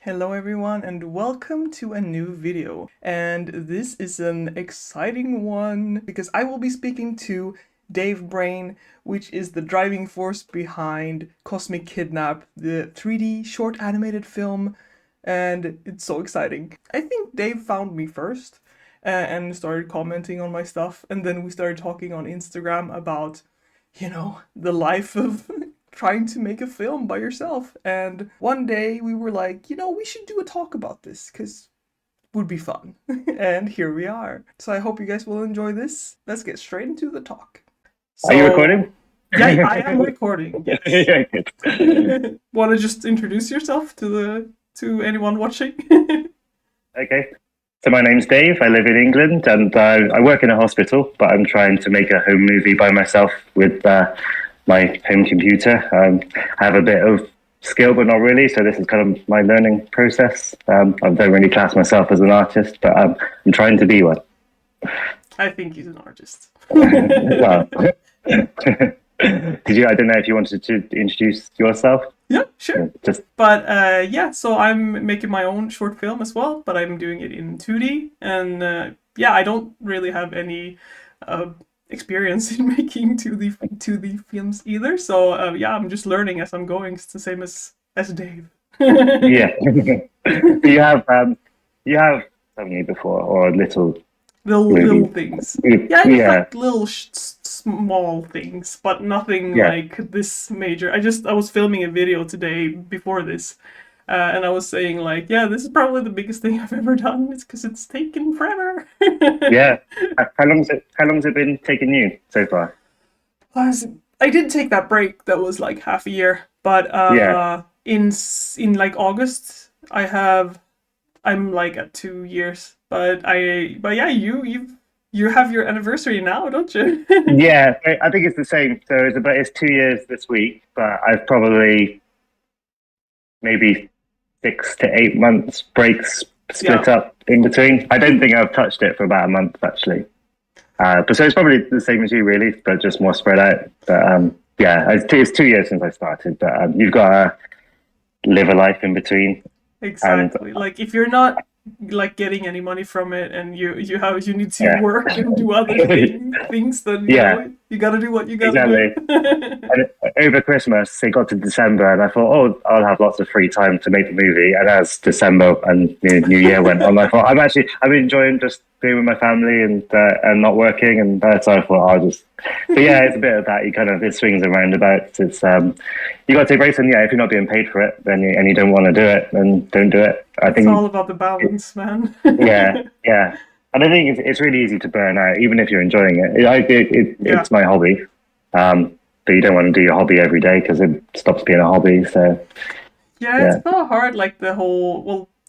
Hello everyone and welcome to a new video. And this is an exciting one because I will be speaking to Dave Brain, which is the driving force behind Cosmic Kidnap, the 3D short animated film, and it's so exciting. I think Dave found me first and started commenting on my stuff, and then we started talking on Instagram about the life of trying to make a film by yourself. And one day we were like, we should do a talk about this because it would be fun. And here we are. So I hope you guys will enjoy this. Let's get straight into the talk. Are you So, recording? yeah, I am recording. Yes. Yeah, good. Want to just introduce yourself to anyone watching? Okay. So my name's Dave. I live in England and I work in a hospital, but I'm trying to make a home movie by myself with my home computer. I have a bit of skill, but not really. So this is kind of my learning process. I don't really class myself as an artist, but I'm trying to be one. I think he's an artist. Well, did you? I don't know if you wanted to introduce yourself. Yeah, sure. Just But yeah, so I'm making my own short film as well, but I'm doing it in 2D. And yeah, I don't really have any uh, experience in making 2D films either. So yeah, I'm just learning as I'm going. It's the same as Dave. yeah. you have you have told me before or little Little movie. things. Yeah, I make Yeah, like little small things, but nothing yeah, like this major. I was filming a video today before this, and I was saying like, yeah, this is probably the biggest thing I've ever done. It's because it's taken forever. yeah. How long's it been taking you so far? I did take that break that was like half a year, but Yeah. in like August I'm like at 2 years. But yeah, you have your anniversary now, don't you? Yeah, I think it's the same. So it's 2 years this week, but I've probably maybe 6 to 8 months breaks Yeah, split up in between. I don't think I've touched it for about a month actually. But so it's probably the same as you really, but just more spread out. But yeah, it's 2 years since I started, but you've got to live a life in between. And exactly. Like if you're not like getting any money from it and you need to yeah, work and do other things, then yeah, you got to do what you got to exactly. do. And over Christmas, it got to December, and I thought, oh, I'll have lots of free time to make the movie. And as December and New Year went on, I thought I'm enjoying just being with my family and not working. And so I thought I'll just. But yeah, it's a bit of that. It swings and roundabouts. It's you got to take breaks, and yeah, if you're not being paid for it, and you don't want to do it, then don't do it. I It's all think about the balance, man. yeah, yeah. And I think it's really easy to burn out, even if you're enjoying it. Yeah. It's my hobby, but you don't want to do your hobby every day because it stops being a hobby. So Yeah, it's yeah, so hard, like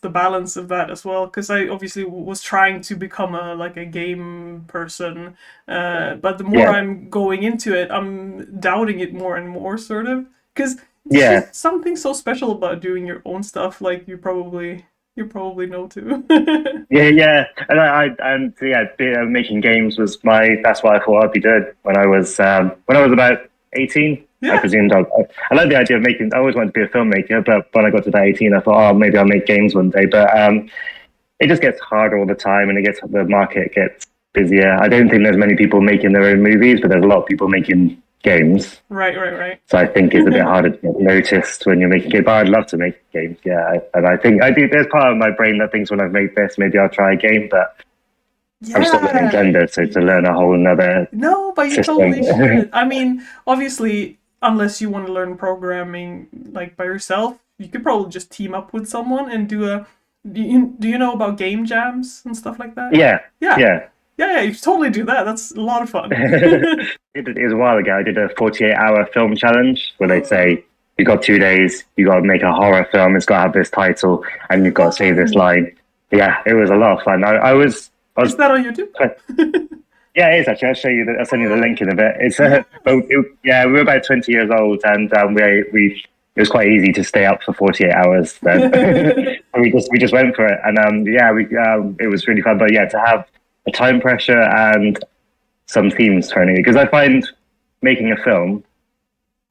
the balance of that as well, because I obviously was trying to become a game person, but the more yeah, I'm going into it, I'm doubting it more and more, sort of, because there's yeah, just something so special about doing your own stuff, like you probably know too. yeah. And and yeah, making games was that's what I thought I'd be doing when I was about 18. I Yeah, presumed I like the idea of making. I always wanted to be a filmmaker, but when I got to about 18, I thought, oh, maybe I'll make games one day. But it just gets harder all the time, and the market gets busier. I don't think there's many people making their own movies, but there's a lot of people making games. right, right, So I think it's a bit right. harder to get noticed when you're making games. But I'd love to make games, yeah. And I think I do. There's part of my brain that thinks when I've made this, maybe I'll try a game. But I'm still learning Yeah, Blender, so to learn a whole another no, but you system. totally should. I mean, obviously, unless you want to learn programming like by yourself, you could probably just team up with someone and do a. Do you know about game jams and stuff like that? Yeah, Yeah, yeah. yeah, yeah. You should totally do that. That's a lot of fun. It was a while ago. I did a 48-hour film challenge where they say you got 2 days, you got to make a horror film. It's got to have this title, and you've got to say this Whoa! line. Yeah, it was a lot of fun. I Is was that on YouTube? yeah, it is actually. I'll show you. I'll send you the link in a bit. Yeah. Yeah, we were about 20 years old, and we it was quite easy to stay up for 48 hours. Then we just went for it, and yeah, we it was really fun. But yeah, to have a time pressure and some themes turning because I find making a film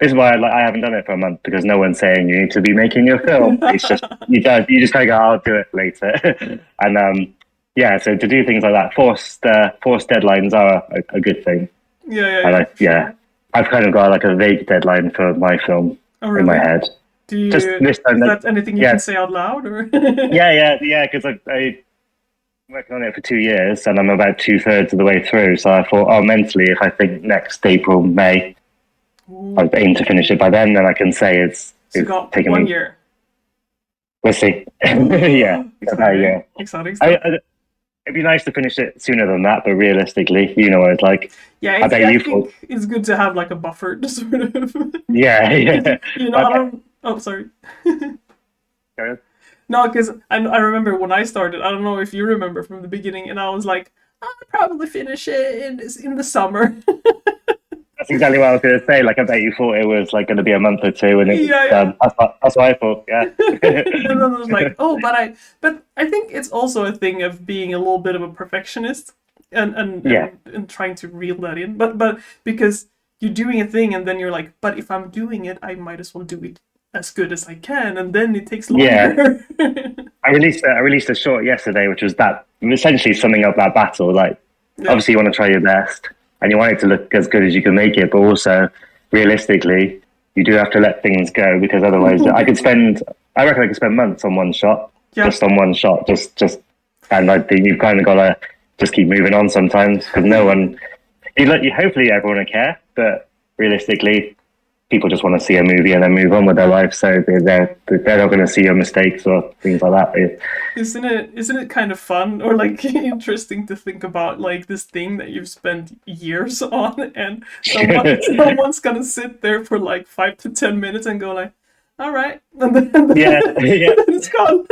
this is why I haven't done it for a month, because no one's saying you need to be making your film. It's just you just kind of go, I'll do it later, and yeah. So to do things like that, forced deadlines are a good thing, and sure. I've kind of got like a vague deadline for my film Oh, in my really? head. Do Just you? this time, Is like, that anything you can yeah, say out loud, or? yeah, because I working on it for 2 years and I'm about two-thirds of the way through. So I thought, oh, mentally, if I think next April, May, I Ooh. aim to finish it by then I can say So you it's got taken one me. year. We'll see. Yeah, about a Exciting, year. exciting stuff. It'd be nice to finish it sooner than that, but realistically, you know what it's like. Yeah, I it's. bet I you think thought, it's good to have like a buffer, to sort of, yeah, because yeah. you know I I bet, don't. Oh, sorry. No, because I remember when I started. I don't know if you remember from the beginning, and I was like, I'll probably finish it in the summer. that's exactly what I was going to say. Like, I bet you thought it was like going to be a month or two, and it was Yeah, done. That's what I thought. Yeah, and then I was like, oh, but I think it's also a thing of being a little bit of a perfectionist and and yeah, and, and trying to reel that in. But because you're doing a thing and then you're like, but if I'm doing it, I might as well do it as good as I can, and then it takes yeah. longer. I released a short yesterday, which was that essentially summing up that battle. Like, Yeah. obviously, you want to try your best, and you want it to look as good as you can make it, but also realistically, you do have to let things go, because otherwise, I reckon I could spend months on one shot, Yeah. just on one shot, and I think you've kind of got to just keep moving on sometimes, because no one, hopefully everyone will care, but realistically, people just want to see a movie and then move on with their life. So they're not going to see your mistakes or things like that. Isn't it kind of fun or like interesting to think about like this thing that you've spent years on and someone's gonna sit there for like 5 to 10 minutes and go like, all right, Yeah, and yeah, then it's gone.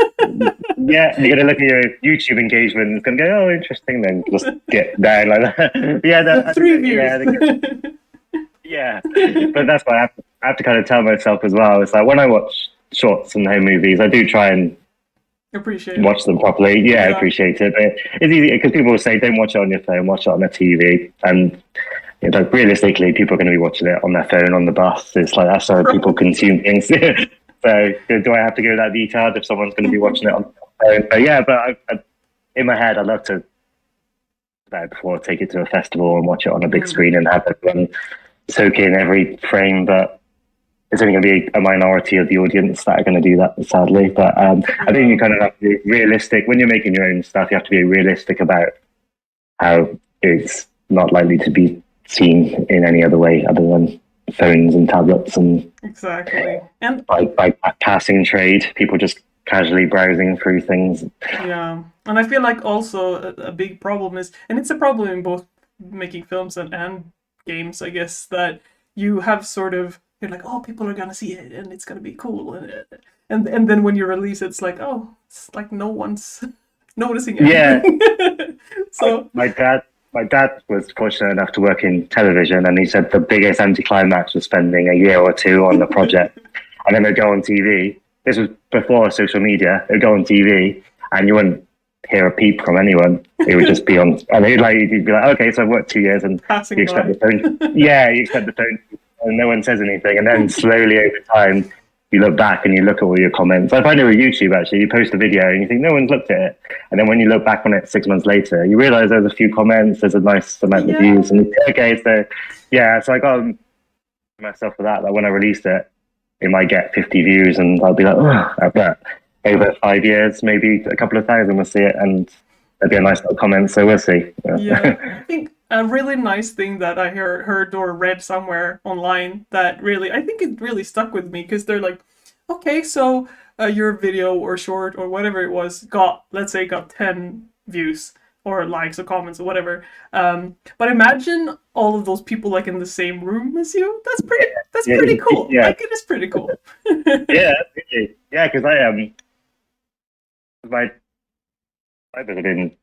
yeah. You're going to look at your YouTube engagement and it's going to go, oh, interesting. Then just get down like that. Yeah, I think Three yeah, views. I think yeah. But that's why I have to kind of tell myself as well. It's like when I watch shorts and home movies, I do try and Appreciate it. watch them properly. Yeah, I Yeah. appreciate it. But it's easy because people will say, don't watch it on your phone, watch it on the TV. And like realistically, people are going to be watching it on their phone on the bus. It's like that's how people consume things. So do I have to go that detailed if someone's going to be watching it on their phone? But yeah, but in my head, I'd love to before take it to a festival and watch it on a big Mm. screen and have everyone soak in every frame. But it's only going to be a minority of the audience that are going to do that, sadly. But I think Yeah. you kind of have to be realistic when you're making your own stuff. You have to be realistic about how it's not likely to be seen in any other way other than phones and tablets and Exactly. And by passing trade, people just casually browsing through things. yeah, and I feel like also a big problem is, and it's a problem in both making films and games, I guess, that you have sort of you're like, oh, people are gonna see it and it's gonna be cool, and then when you release it, it's like, oh, it's like no one's noticing Yeah, anything. my, So my dad. My dad was fortunate enough to work in television, and he said the biggest anticlimax was spending a year or two on the project, and then they'd go on TV. This was before social media. They'd go on TV, and you wouldn't hear a peep from anyone. It would just be on, and you'd be like, okay, so I've worked 2 years, and you passing expect by. the phone. Yeah, you expect the phone, and no one says anything, and then slowly over time, you look back and you look at all your comments. I find it with YouTube actually. You post a video and you think no one's looked at it, and then when you look back on it 6 months later, you realize there's a few comments, there's a nice amount of views, Yeah. and okay, so yeah, so I got myself for that. Like when I released it, it might get 50 views, and I'll be like, oh, I bet over 5 years, maybe a couple of thousand will see it, and there'll be a nice little comment. So we'll see. Yeah, Yeah. I think a really nice thing that I heard or read somewhere online that really, I think it really stuck with me because they're like, okay, so your video or short or whatever it was got, let's say, got 10 views or likes or comments or whatever. But imagine all of those people like in the same room as you. That's Yeah, pretty cool. yeah, Like it is pretty cool. yeah, really. Yeah, because my I've been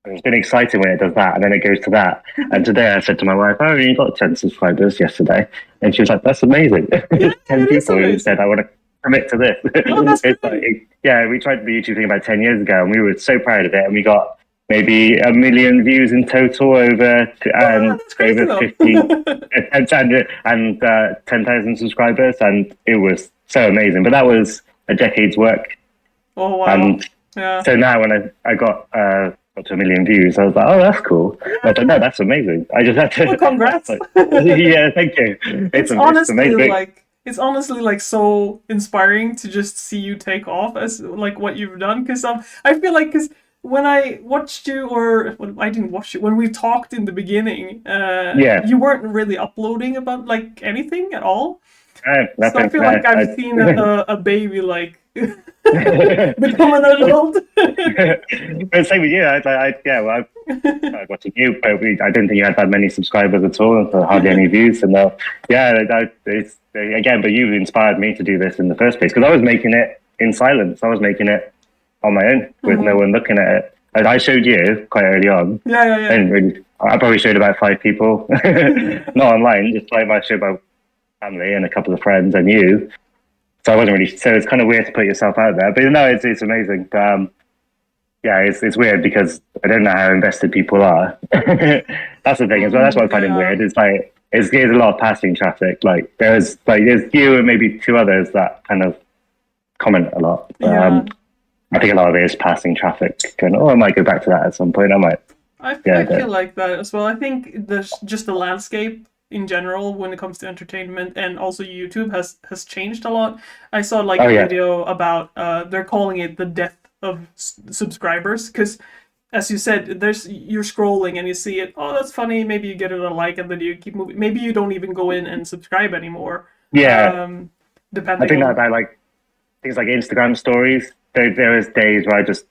it's been exciting when it does that, and then it goes to that. And today I said to my wife, "Oh, you got 10 subscribers yesterday," and she was like, "That's amazing! Yeah, 10 it is people who said amazing. I want to commit to this." Oh, that's It's great. like, yeah, we tried the YouTube thing about 10 years ago, and we were so proud of it, and maybe 1 million views in total Wow, and that's crazy over though. 50 and 10,000 subscribers, and it was so amazing. But that was a decade's work, Oh wow. and Yeah. so now when I got to 1 million views, I was like, oh, that's cool. And I thought, no, Yeah. that's amazing. I just had Well, to, congrats. like, yeah, thank you. It's amazing. It's honestly like so inspiring to just see you take off as like what you've done. Because I feel like because when I watched you, or well, I didn't watch you, when we talked in the beginning, Yeah, you weren't really uploading about like anything at all. So I nothing. feel like I've seen a baby like become an adult. But same with you. Yeah, well, I watching you, but I didn't think you had that many subscribers at all, and hardly any views. And yeah, it's again, but you inspired me to do this in the first place because I was making it in silence. I was making it on my own with no one looking at it. And I showed you quite early on. Yeah, yeah, yeah. And really, I probably showed about 5 people, not online, just like I showed my family and a couple of friends and you. So I wasn't really. So it's kind of weird to put yourself out there, but no, it's amazing. Yeah, it's weird because I don't know how invested people are. That's the thing as well. That's what I find Yeah. weird. It's like there's a lot of passing traffic. Like there's you and maybe 2 others that kind of comment a lot. Yeah. I think a lot of it is passing traffic. Going, oh, I might go back to that at some point. I might. Yeah, I feel like that as well. I think there's just the landscape in general when it comes to entertainment and also YouTube has changed a lot. I saw like oh a yeah, video about they're calling it the death of subscribers because as you said you're scrolling and you see it, oh that's funny, maybe you get it a like and then you keep moving, maybe you don't even go in and subscribe anymore, yeah. um I depending think on that I like things like Instagram stories. There is days where I just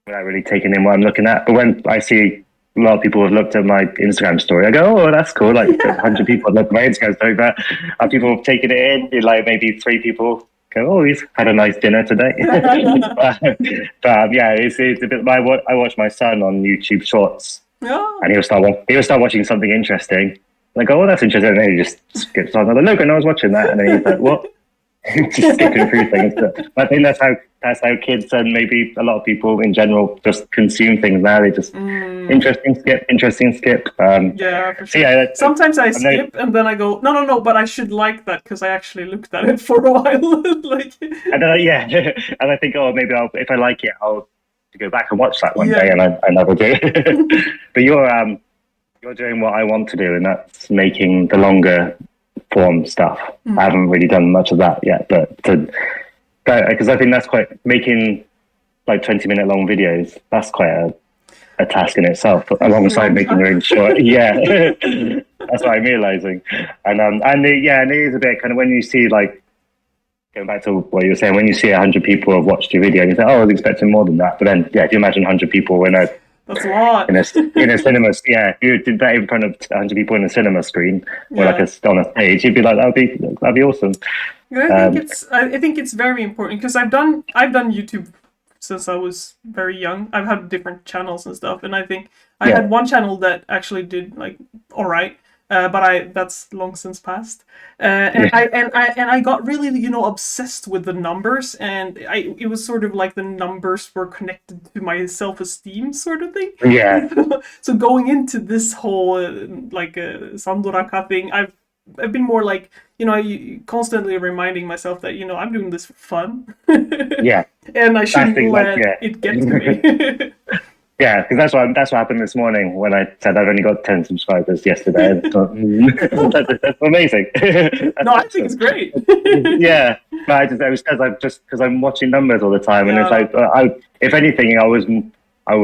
without really taking in what I'm looking at. But when I see a lot of people have looked at my Instagram story, I go, "Oh, that's cool!" Like 100 people have looked at my Instagram story, but people have taken it in. Like maybe 3 people go, "Oh, he's had a nice dinner today." but yeah, it's a bit. I watch my son on YouTube Shorts, yeah. and he'll start watching something interesting. And I go, "Oh, that's interesting," and then he just skips on. I'm like, "Look, I was watching that," and then he's like, "What?" Just skipping through things. But I think that's how kids and maybe a lot of people in general just consume things now. They just interesting skip. Yeah, for So sure. yeah, Sometimes I I know. skip and then I go, no, no, no, but I should like that because I actually looked at it for a while. Like, And then yeah, and I think, oh, maybe if I like it, I'll go back and watch that one day, yeah. and I never do. But you're doing what I want to do, and that's making the longer form stuff. I haven't really done much of that yet, but because I think that's quite making like 20-minute long videos. That's quite a task in itself, That's a alongside long making your time. own short. Yeah, that's what I'm realizing. And it is a bit kind of when you see like going back to what you were saying, when you see 100 people have watched your video, and you say, "Oh, I was expecting more than that." But then, yeah, if you imagine 100 people That's a lot. in a cinema, yeah, if you did that in front of 100 people in a cinema screen or like Yeah. on a stage, you'd be like, that'd be awesome." Yeah, Um, I think it's very important because I've done YouTube since I was very young. I've had different channels and stuff, and I think I yeah, had one channel that actually did like all right, but I that's long since passed. And yeah, I got really obsessed with the numbers, and it was sort of like the numbers were connected to my self esteem sort of thing. yeah, So going into this whole like Sandoraka thing, I've been more like constantly reminding myself that I'm doing this for fun, yeah. and I That's shouldn't the like, let yeah. it get to me. Yeah, because that's what happened this morning when I said I've only got 10 subscribers yesterday. And I thought, that's amazing. No, That's I think it's awesome. great. Yeah, but it was because I'm watching numbers all the time, and it's Yeah, like if anything, I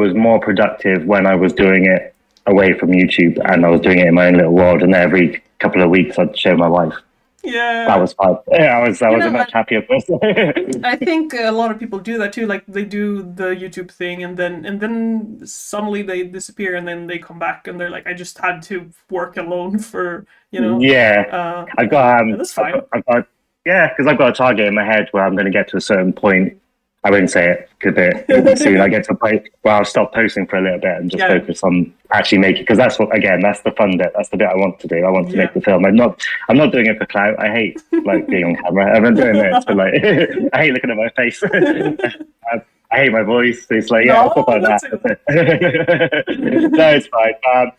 was more productive when I was doing it away from YouTube, and I was doing it in my own little world. And every couple of weeks, I'd show my wife. That yeah. was fun. Yeah, I You was a know, much happier person. I think a lot of people do that too. Like they do the YouTube thing, and then suddenly they disappear, and then they come back, and they're like, I just had to work alone for Yeah, and that's fine. I've got, yeah, because I've got a target in my head where I'm going to get to a certain point. I won't say it because it'll be soon. I get to a point where I'll stop posting for a little bit and just Yeah, focus on actually making. Because that's the fun bit. That's the bit I want to do. I want to yeah. make the film. I'm not doing it for clout. I hate like being on camera. I'm not doing this for like. I hate looking at my face. I hate my voice. It's like, yeah, stuff No, like that's that. it. No, it's fine.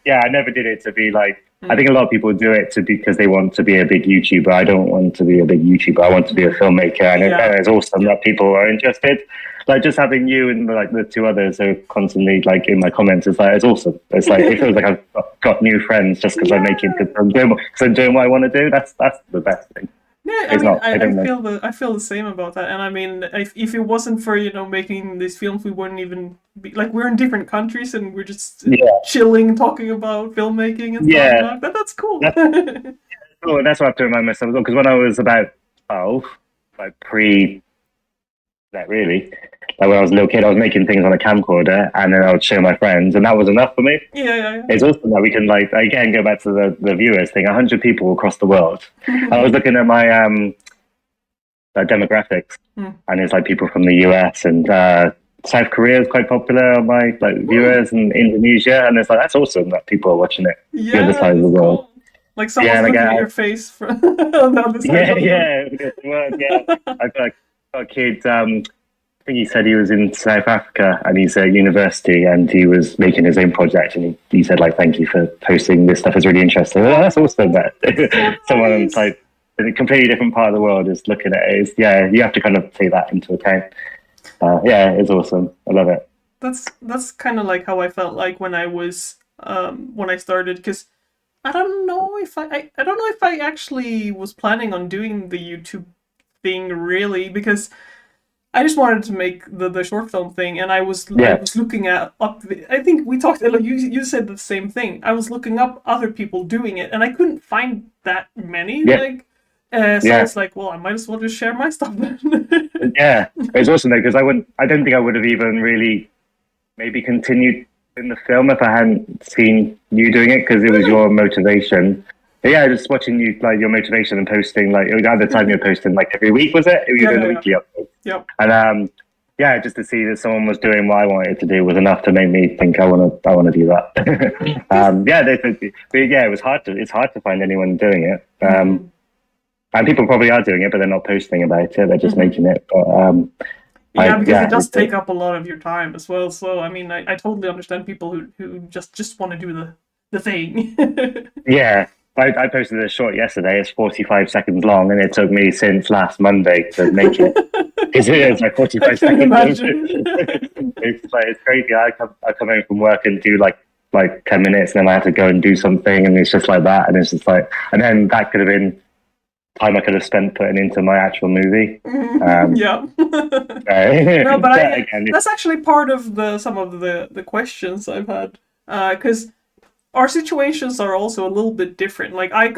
Yeah, I never did it to be like. I think a lot of people do it to because they want to be a big YouTuber. I don't want to be a big YouTuber. I want to be a filmmaker, and Yeah. it's awesome Yeah. that people are interested. Like just having you and like the two others who are constantly like in my comments is like it's awesome. It's like it feels like I've got new friends just because I'm making Yeah. because I'm doing what I want to do. That's the best thing. Yeah, I It's mean, not. I don't know. I feel the same about that, and I mean, if it wasn't for making these films, we wouldn't even be like we're in different countries and we're just Yeah, chilling, talking about filmmaking and stuff. yeah. Like that's cool. That's cool. That's what I have to remind myself as well. Because when I was about 12, like pre that really, like when I was a little kid, I was making things on a camcorder and then I would show my friends, and that was enough for me. Yeah, yeah, It's awesome that we can like again go back to the viewers thing. 100 people across the world. I was looking at my demographics, yeah. and it's like people from the US and South Korea is quite popular on my like Hmm. viewers, and Indonesia, and it's like that's awesome that people are watching it the other Yeah, side of the that's world. cool. Like Yeah, someone's and looking at again, your face from on the other side yeah, of the world. yeah, because the word, yeah. Got a kid. I think he said he was in South Africa and he's at university and he was making his own project and he said like thank you for posting this stuff. Is really interesting. Well, that's awesome that That's so someone nice. like in a completely different part of the world is looking at it. Yeah, you have to kind of take that into account. Yeah, it's awesome. I love it. That's kind of like how I felt like when I started because I don't know if I actually was planning on doing the YouTube thing really because I just wanted to make the short film thing, and I Yeah, was looking at up. I think we talked. Like you said the same thing. I was looking up other people doing it, and I couldn't find that many. yeah, So I yeah, was like, well, I might as well just share my stuff then. yeah. It's awesome though because I don't think I would have even really maybe continued in the film if I hadn't seen you doing it because it was Really? your motivation. But yeah, just watching you like your motivation and posting like at the time you were posting like every week was it? You were Yeah, doing yeah, the yeah. weekly upload, Yep. and yeah, just to see that someone was doing what I wanted to do was enough to make me think I want to do that. Because Yeah, but yeah, it's hard to find anyone doing it. mm, And people probably are doing it, but they're not posting about it. They're just mhm. making it. But Yeah, because it yeah, does take up a lot of your time as well. So I mean, I totally understand people who just want to do the thing. yeah, I posted a short yesterday. It's 45 seconds long, and it took me since last Monday to make it. Because it is like I 45 can seconds. imagine. It's crazy. I come home from work and do like 10 minutes, and then I have to go and do something, and it's just like that. And it's just like, and then that could have been time I could have spent putting into my actual movie. Yeah. No, but But I again, that's actually part of the some of the questions I've had because our situations are also a little bit different. Like I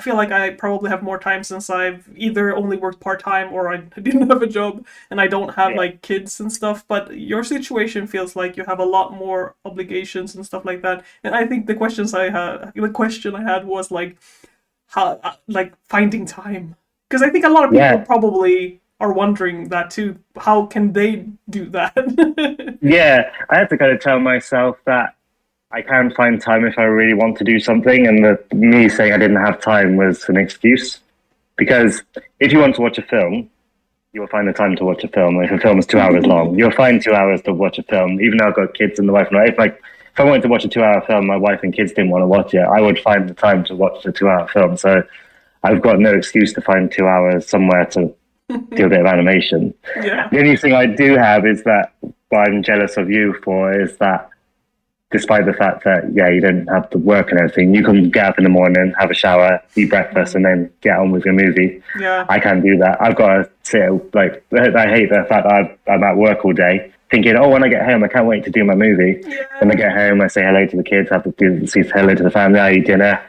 feel like I probably have more time since I've either only worked part time or I didn't have a job and I don't have yeah, like kids and stuff. But your situation feels like you have a lot more obligations and stuff like that. And I think the question I had was like how like finding time because I think a lot of people yeah. probably are wondering that too. How can they do that? Yeah, I had to kind of tell myself that I can find time if I really want to do something, and me saying I didn't have time was an excuse. Because if you want to watch a film, you'll find the time to watch a film. If a film is 2 hours long, you'll find 2 hours to watch a film. Even though I've got kids and the wife and I, if I wanted to watch a 2 hour film, my wife and kids didn't want to watch it, I would find the time to watch the 2 hour film. So I've got no excuse to find 2 hours somewhere to do a bit of animation. Yeah. The only thing I do have is that what I'm jealous of you for is that despite the fact that yeah you don't have to work and everything, you can get up in the morning, have a shower, eat breakfast, and Mm. then get on with your movie. Yeah. I can't do that. I've got to sit like I hate the fact that I'm at work all day thinking, oh, when I get home, I can't wait to do my movie. When I Yeah. get home, I say hello to the kids, have to say hello to the family, I eat dinner,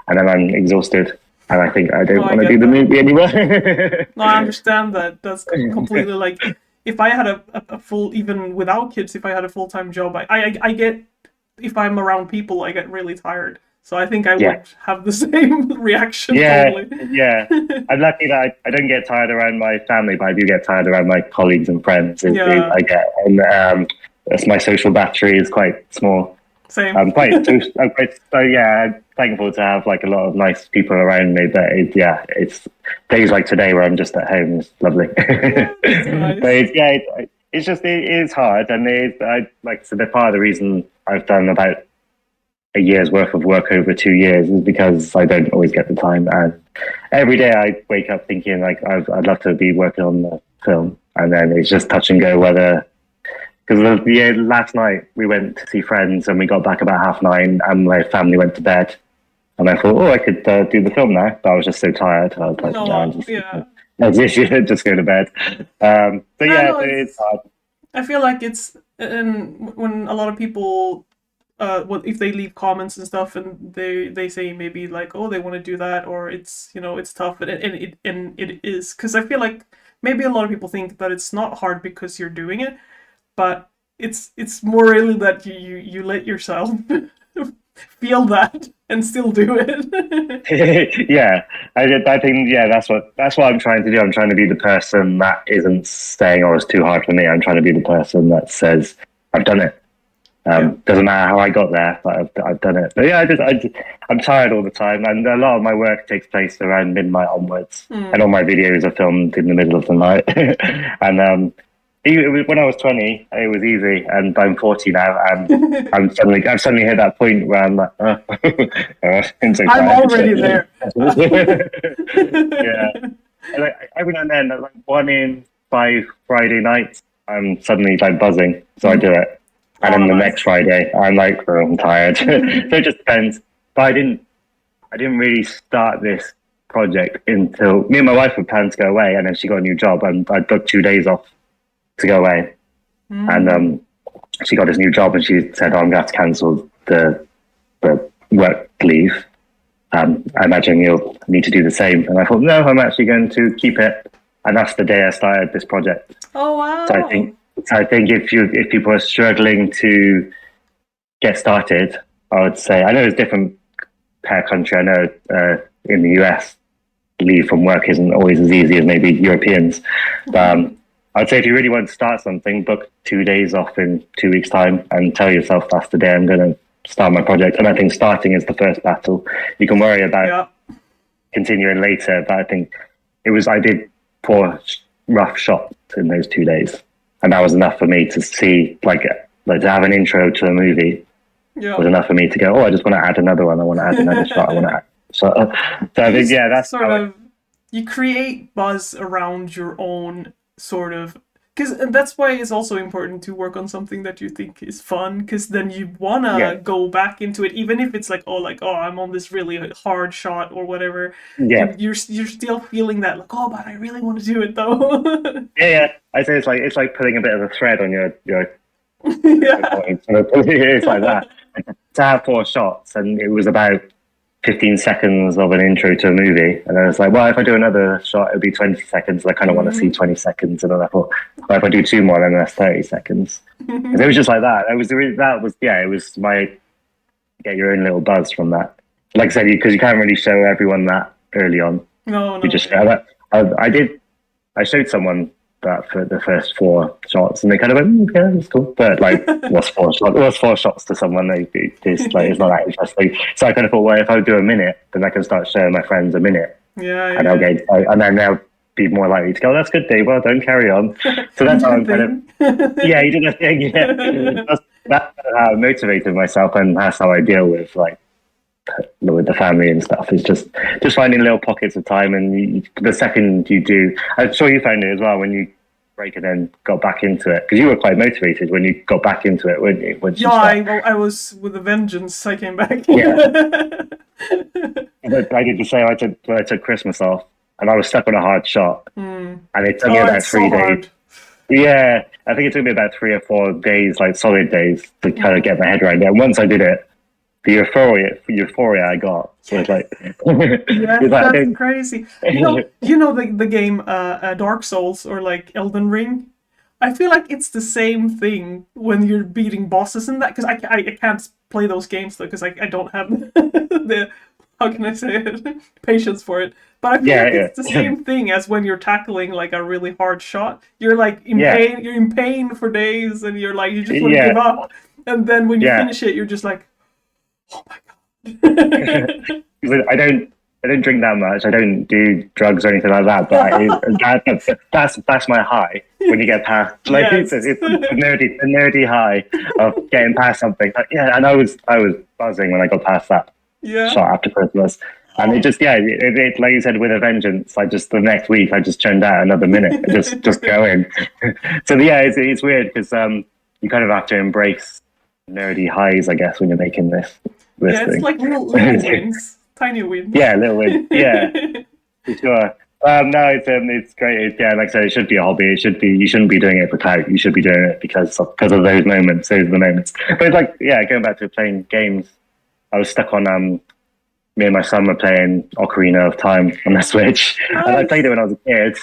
and then I'm exhausted. And I think I No, don't I want to do get the that. movie anymore. No, I understand that. That's completely like if I had a full even without kids, if I had a full time job, I get if I'm around people, I get really tired. So I think I Yeah. would have the same reaction Yeah, totally. yeah. I'm lucky that I don't get tired around my family, but I do get tired around my colleagues and friends. Yeah, I get, and my social battery is quite small. same. I'm quite, so yeah, I'm thankful to have like a lot of nice people around me. But yeah, it's days like today where I'm just at home. It's lovely. Yeah, that's But nice. yeah, it's just it is hard, and I like I said, they're part of the reason I've done about a year's worth of work over 2 years is because I don't always get the time, and every day I wake up thinking like I'd love to be working on the film, and then it's just touch and go whether because yeah, last night we went to see friends and we got back about 9:30 and my family went to bed. And I thought, oh, I could do the film now, but I was just so tired. I was like, no, No, yeah. I just go to bed. So I yeah, know it's it's. hard. I feel like it's, and when a lot of people, what if they leave comments and stuff, and they say maybe like, oh, they want to do that, or it's, it's tough, and it is, because I feel like maybe a lot of people think that it's not hard because you're doing it, but it's more really that you let yourself feel that and still do it. Yeah, I think yeah, that's what I'm trying to do. I'm trying to be the person that isn't saying, "Oh, it's too hard for me." I'm trying to be the person that says, "I've done it." Yeah. Doesn't matter how I got there, but I've done it. But yeah, I'm tired all the time, and a lot of my work takes place around midnight onwards, and all Mm. my videos are filmed in the middle of the night. And when I was 20, it was easy, and I'm 40 now, and I've suddenly hit that point where I'm like, oh, I'm so I'm tired. already there. Yeah, and every now and then, like 1 in 5 Friday nights, I'm suddenly like buzzing, so I do Mm. it. And Oh, then the next nice. Friday, I'm like, oh, I'm tired. So it just depends. But I didn't really start this project until me and my wife had planned to go away, and then she got a new job, and I booked 2 days off to go away. And Mm. she got this new job, and she said, oh, I'm going to have to cancel the work leave. I imagine you'll need to do the same. And I thought, no, I'm actually going to keep it. And that's the day I started this project. Oh, So wow. I think if people are struggling to get started, I would say I know it's different per country. I know in the US, leave from work isn't always as easy as maybe Europeans. I'd say if you really want to start something, book 2 days off in 2 weeks' time and tell yourself that's the day I'm going to start my project. And I think starting is the first battle. You can worry about Yeah. continuing later, but I think I did 4 rough shots in those 2 days, and that was enough for me to see like to have an intro to a movie Yeah. was enough for me to go, oh, I just want to add another one. I want to add another shot. I want to add. So I You think yeah, that's sort how it. of, you create buzz around your own sort of, because that's why it's also important to work on something that you think is fun, because then you Yeah, wanna go back into it, even if it's like, oh, I'm on this really hard shot or whatever. yeah, You're still feeling that, like, oh, but I really want to do it though. yeah, yeah. I say it's like pulling a bit of a thread on your Yeah. it's like that. To have 4 shots, and it was about 15 seconds of an intro to a movie. And I was like, well, if I do another shot, it'll be 20 seconds. I kind of want to see Hmm. 20 seconds. And then I thought, well, if I do 2 more, then that's 30 seconds. And it was just like that. Yeah, it was my, get your own little buzz from that. Like I said, because you can't really show everyone that early on. No, You no, just, yeah. I showed someone that for the first 4 shots, and they kind of went, yeah, that's cool. But like, what's 4 shots? What's 4 shots to someone? It's not that interesting. So I kind of thought, well, if I do a minute, then I can start showing my friends a minute, Yeah, and and then they'll be more likely to go, that's good, Dave. Well done, carry on. So you that's how did a I'm kind of, thing. yeah, you did a thing, yeah. That's how I motivated myself, and that's how I deal with the family and stuff. Is just finding little pockets of time, and the second you do, I'm sure you found it as well when you break and then got back into it, because you were quite motivated when you got back into it, weren't you? Once Yeah, you start, I was with a vengeance. I came back. yeah. But I did the same. I took Christmas off, and I was stuck on a hard shot, Mm. and it took me Oh, about it's so 3 days. hard. Yeah, I think it took me about 3 or 4 days, like solid days, to kind of Mm. get my head around it. And once I did it, the euphoria I got was like, Yes, it's like I that's don't. crazy. You know the game Dark Souls or like Elden Ring. I feel like it's the same thing when you're beating bosses in that, because I can't play those games though, because I don't have the, how can I say it, patience for it. But I feel like Yeah, it's the yeah, same thing as when you're tackling like a really hard shot. You're like in yeah, pain. You're in pain for days, and you're like, you just want to yeah, give up. And then when you yeah. finish it, you're just like, oh my god. I don't. I don't drink that much. I don't do drugs or anything like that. But that's my high when you get past. Like Yes. it's the nerdy high of getting past something. Like, yeah, and I was buzzing when I got past that Yeah. shot after Christmas. And it Oh. just, yeah, it, like you said, with a vengeance. Like just the next week, I just churned out another minute, just going. So yeah, it's weird because you kind of have to embrace nerdy highs, I guess, when you're making this Yeah, it's thing. like little wins, tiny wins. Yeah, a little win. Yeah, for sure. No, it's great. Yeah, like I said, it should be a hobby. It should be. You shouldn't be doing it for clout. You should be doing it because of those moments. Those are the moments. But it's like, yeah, going back to playing games. I was stuck on me and my son were playing Ocarina of Time on the Switch, and I played Nice. it when I was a kid,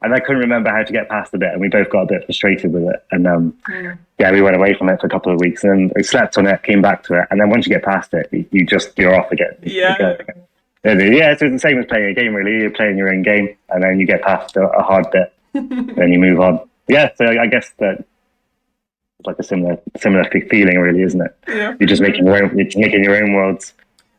and I couldn't remember how to get past the bit, and we both got a bit frustrated with it, and Mm. yeah, we went away from it for a couple of weeks, and then we slept on it, came back to it, and then once you get past it, you're off again. Yeah. Yeah, so it's the same as playing a game, really. You're playing your own game, and then you get past a hard bit, then you move on. Yeah, so I guess that it's like a similar feeling, really, isn't it? Yeah, You're for just sure. you're just making your own worlds.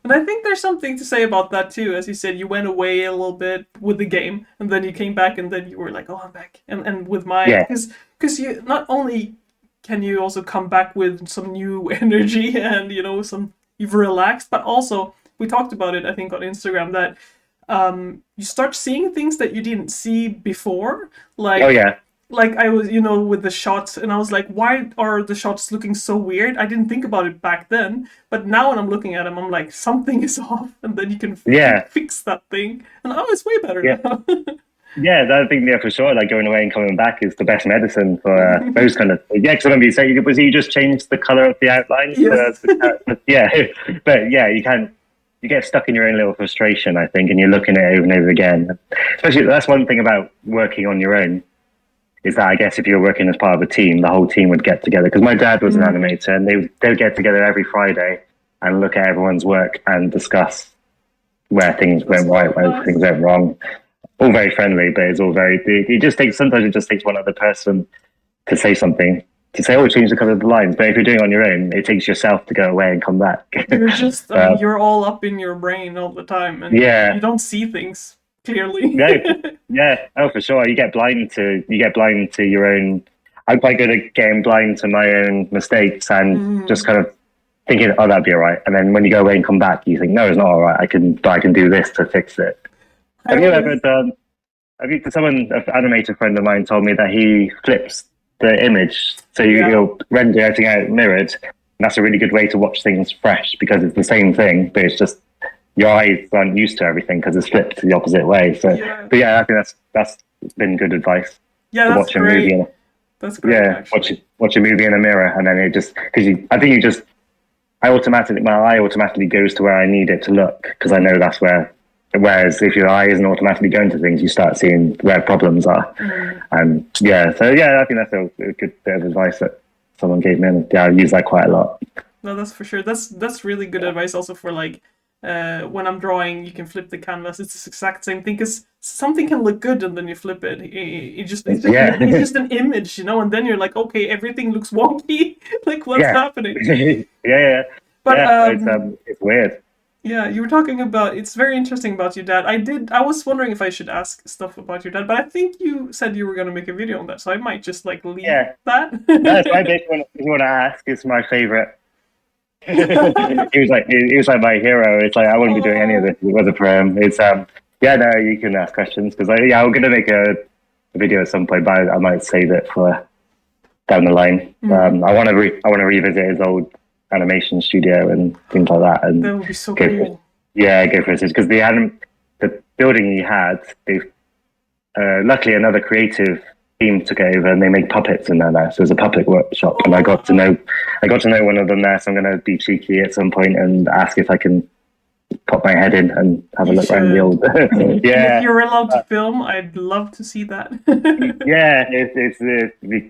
And I think there's something to say about that too. As you said, you went away a little bit with the game, and then you came back, and then you were like, "Oh, I'm back." And with mine, Yeah, because you not only can you also come back with some new energy and some you've relaxed, but also we talked about it I think on Instagram that you start seeing things that you didn't see before, oh like yeah, I was, with the shots, and I was like, why are the shots looking so weird? I didn't think about it back then, but now when I'm looking at them, I'm like, something is off, and then you can yeah, fix that thing, and oh, it's way better yeah. now. Yeah, I think for sure. Like going away and coming back is the best medicine for those kind of. Yeah, because I remember you saying was you just changed the color of the outline for Yes. yeah, but yeah, you can you get stuck in your own little frustration, I think, and you're looking at it over and over again. Especially that's one thing about working on your own is that I guess if you're working as part of a team, the whole team would get together. Because my dad was an Mm. animator, and they'd get together every Friday and look at everyone's work and discuss where things That's went right, so where nice. things went wrong. All very friendly, but it's all very. It just takes sometimes it just takes one other person to say something to say, "Oh, change the color of the lines." But if you're doing it on your own, it takes yourself to go away and come back. You're just, I mean, uh, you're all up in your brain all the time, and you yeah, don't see things clearly. no, yeah, oh for sure. You get blind to your own. I'm quite good at getting blind to my own mistakes and just Mm. kind of thinking, "Oh, that'd be all right." And then when you go away and come back, you think, "No, it's not all right. I can do this to fix it." I Have you ever always, done? I think someone, an animator friend of mine, told me that he flips the image, so yeah, you'll render everything out mirrored. And that's a really good way to watch things fresh because it's the same thing, but it's just your eyes aren't used to everything because it's flipped the opposite way. So, yeah, but yeah, I think that's been good advice yeah. to That's watch a movie great. in. That's great, Yeah, actually. watch a movie in a mirror, and then it just because I think you just my eye automatically goes to where I need it to look because I know that's where. Whereas if your eye isn't automatically going to things, you start seeing where problems are. Mm. And yeah, so yeah, I think that's a good bit of advice that someone gave me, and yeah, I use that quite a lot. No, that's for sure. That's really good advice also for like when I'm drawing, you can flip the canvas. It's the exact same thing because something can look good and then you flip it. Yeah, It's just an image, and then you're like, okay, everything looks wonky. Like what's yeah, happening? yeah. But It's weird. yeah, you were talking about it's very interesting about your dad. I was wondering if I should ask stuff about your dad, but I think you said you were gonna make a video on that, so I might just like leave Yeah, that's my that. big one. If you want to ask, it's my favorite. He was like my hero. It's like I wouldn't be doing any of Oh. this if it wasn't for him. It's yeah, no, you can ask questions because I'm gonna make a video at some point, but I might save it for down the line. Mm, I want to revisit his old animation studio and things like that, and that would be so go for cool. yeah, go for it because the building he had, they've luckily another creative team took it over and they make puppets in there now. So there's a puppet workshop, and Oh wow. I got to know one of them there. So I'm going to be cheeky at some point and ask if I can pop my head in and have a You look around the should. old. And if Yeah, you're allowed to film, I'd love to see that. yeah.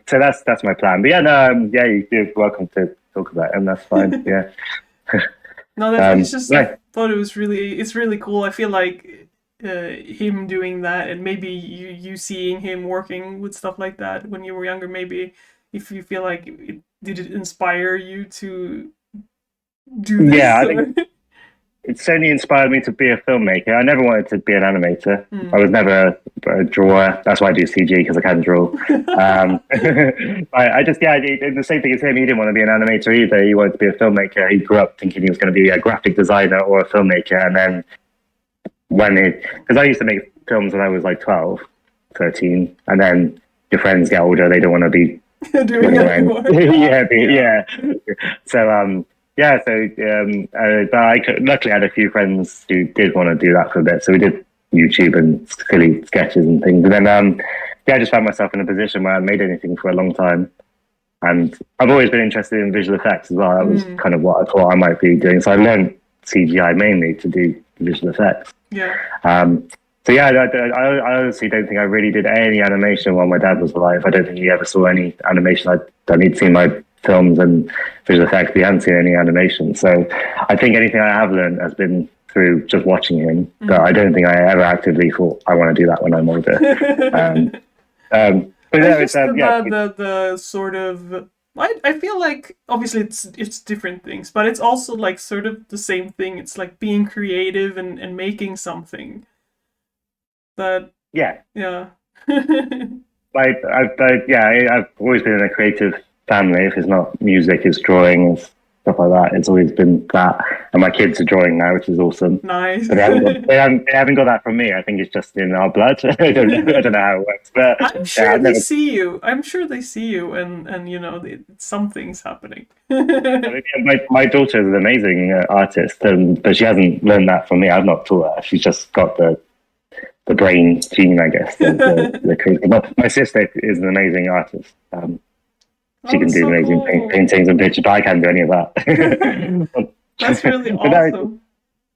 So that's my plan. But yeah, no, yeah, you're welcome to talk about it, and that's fine. Yeah, No, that's it's just I yeah, thought it's really cool. I feel like him doing that, and maybe you seeing him working with stuff like that when you were younger. Maybe if you feel like did it inspire you to do yeah. this I think or it certainly inspired me to be a filmmaker. I never wanted to be an animator. I Mm. was never a drawer. That's why I do CG because I can draw. I just yeah, I did the same thing as him. He didn't want to be an animator either. He wanted to be a filmmaker. He grew up thinking he was going to be a graphic designer or a filmmaker, and then when it because I used to make films when I was like 12, 13, and then your friends get older, they don't want to be Doing running it around. anymore. Yeah, Yeah. yeah. So yeah, so but luckily I had a few friends who did want to do that for a bit, so we did YouTube and silly sketches and things, and then yeah, I just found myself in a position where I made anything for a long time. And I've always been interested in visual effects as well. That was Mm. kind of what I thought I might be doing. So I learned CGI mainly to do visual effects. Yeah. Um, so yeah, I honestly don't think I really did any animation while my dad was alive. I don't think he ever saw any animation. He'd seen my films and visual effects, but he hadn't seen any animation. So I think anything I have learned has been through just watching him. But I don't think I ever actively thought I want to do that when I'm older. Um, but It's no, it's just yeah, the sort of I feel like obviously it's different things, but it's also like sort of the same thing. It's like being creative and making something that yeah. yeah. I've always been in a creative family. If it's not music, it's drawing and stuff like that. It's always been that. And my kids are drawing now, which is awesome. Nice. But they haven't got that from me. I think it's just in our blood. I don't know how it works. But I'm yeah, sure I've they never. see you. I'm sure they see you, and you know, something's happening. I mean, yeah, my daughter is an amazing artist, but she hasn't learned that from me. I've not taught her. She's just got the brain gene, I guess. The creative. My sister is an amazing artist. She Oh, can that's do so amazing cool. paintings and pictures, but I can't do any of that. That's really But no, awesome.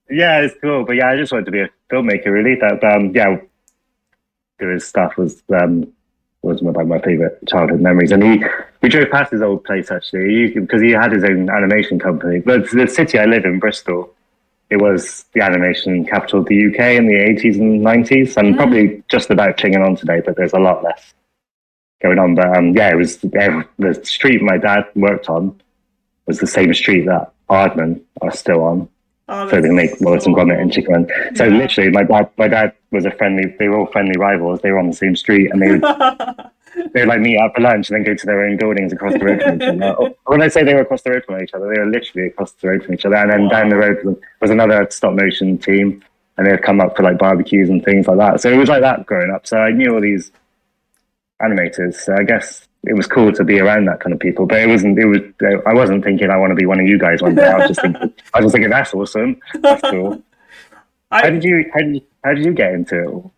yeah, it's cool. But yeah, I just wanted to be a filmmaker, really. That yeah, his stuff was one of my favorite childhood memories. And we drove past his old place actually because he had his own animation company. But the city I live in, Bristol, it was the animation capital of the UK in the 80s and 90s, and Mm. probably just about clinging on today. But there's a lot less going on. But yeah, it was the street my dad worked on was the same street that Aardman are still on. Oh, So they that's make Wallace and so Gromit and cool. Chicken. So Yeah. literally, my dad was a friendly. They were all friendly rivals. They were on the same street, and they'd like meet up for lunch and then go to their own buildings across the road from each other. When I say they were across the road from each other, they were literally across the road from each other. And then down the Wow. road was another stop motion team, and they'd come up for like barbecues and things like that. So it was like that growing up. So I knew all these animators. So I guess it was cool to be around that kind of people. But it wasn't. It was. I wasn't thinking I want to be one of you guys one day. I was just thinking. I was just thinking that's awesome. That's cool. How I did you? How did you get into it?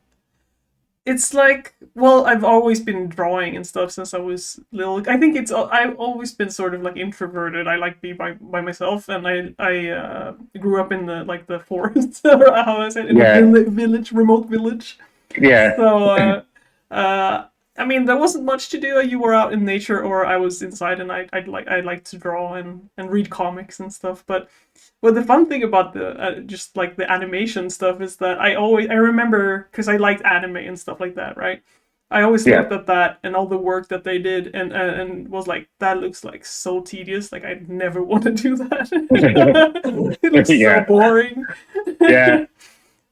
it's like well, I've always been drawing and stuff since I was little. I think it's I've always been sort of like introverted. I like be by myself, and I grew up in the like the forest or how I said in a Yeah. village, remote village. Yeah. So uh I mean there wasn't much to do. You were out in nature or I was inside, and I like to draw and read comics and stuff. But well, the fun thing about the just like the animation stuff is that I remember because I liked anime and stuff like that, right? I always looked Yeah. at that and all the work that they did, and was like, that looks like so tedious. Like I'd never want to do that. It looks so Yeah. boring. Yeah.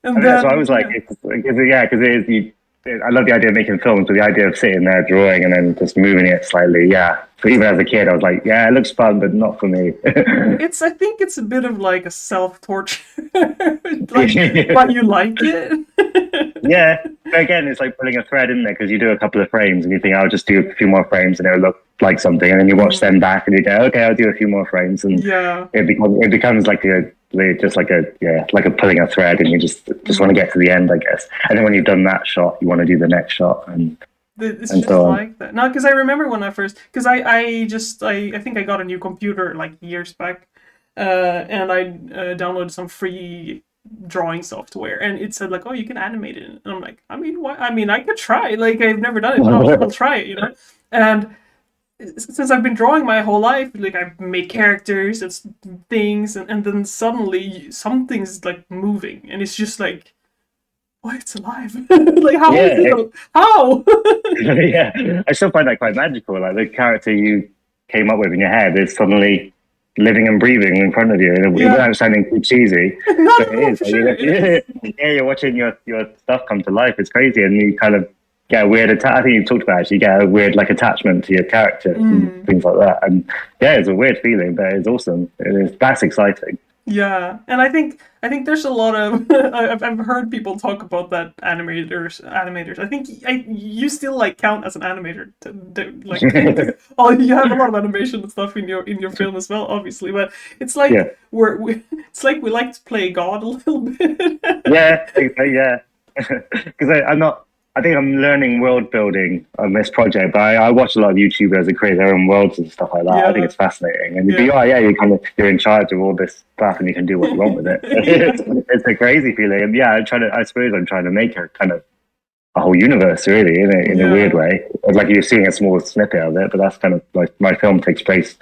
I And mean, that's what I then was like. yeah, Yeah, because it is. I love the idea of making films, but the idea of sitting there drawing and then just moving it slightly. Yeah. So even as a kid, I was like, yeah, it looks fun, but not for me. it's I think it's a bit of like a self torture, like, but you like it. Yeah. But again, it's like pulling a thread in there because you do a couple of frames and you think, I'll just do a few more frames and it'll look like something. And then you watch Mm, them back and you go, okay, I'll do a few more frames. And yeah. it becomes like just like a pulling a thread and you just want to Mm. get to the end, I guess. And then when you've done that shot, you want to do the next shot It's and just so on. like that. No, because I remember when I first, because I think I got a new computer like years back, and I downloaded some free drawing software, and it said like, oh, you can animate it, and I'm like, I mean, what? I mean, I could try. Like I've never done it, but I'll try it, you know. And since I've been drawing my whole life, like I've made characters and things, and then suddenly something's like moving, and it's just like, oh, it's alive. Like how is Yeah, it? How? yeah. I still find that quite magical. Like the character you came up with in your head is suddenly living and breathing in front of you, and Yeah. without sounding too cheesy, No, but it no, is. for Like, sure it is. yeah, you're watching your stuff come to life. It's crazy, and you kind of get a weird. I think you talked about it. You get a weird like attachment to your characters and Mm. things like that. And yeah, it's a weird feeling, but it's awesome. It is. That's exciting. Yeah, and I think there's a lot of I've heard people talk about that animators. I think you still like count as an animator, like oh you have a lot of animation stuff in your film as well, obviously. But it's like Yeah, it's like we like to play God a little bit. yeah, yeah. Because I'm not. I think I'm learning world building on this project, but I watch a lot of YouTubers that create their own worlds and stuff like that. I think Yeah, it's fascinating, and you yeah. are, yeah, you're in charge of all this stuff, and you can do what you want with it. Yeah. It's a crazy feeling, and yeah, I suppose I'm trying to make a kind of a whole universe, really, in a weird Yeah. way. Like you're seeing a small snippet of it, but that's kind of like my film takes place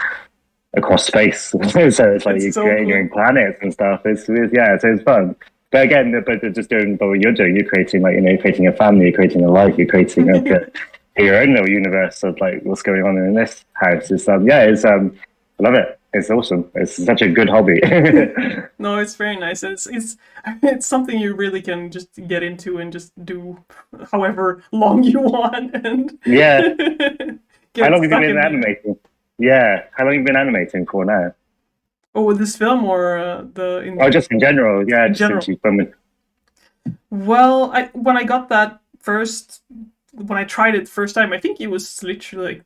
across space. So it's like It's you're so creating your own cool. planets and stuff. Yeah, so it's fun. But again, but just doing what you're doing, you're creating like you're creating a family, you're creating a life, you're creating your own little universe of like what's going on in this house. It's I love it. It's awesome. It's such a good hobby. No, it's very nice. It's it's something you really can just get into and just do however long you want and Yeah. How get long have you stuck been in there. animating? Yeah. How long have you been animating for now? Oh, with this film or the Oh, just in general. Yeah, in just since general. you've been with. Well, I when I got that first when I tried it first time, I think it was literally like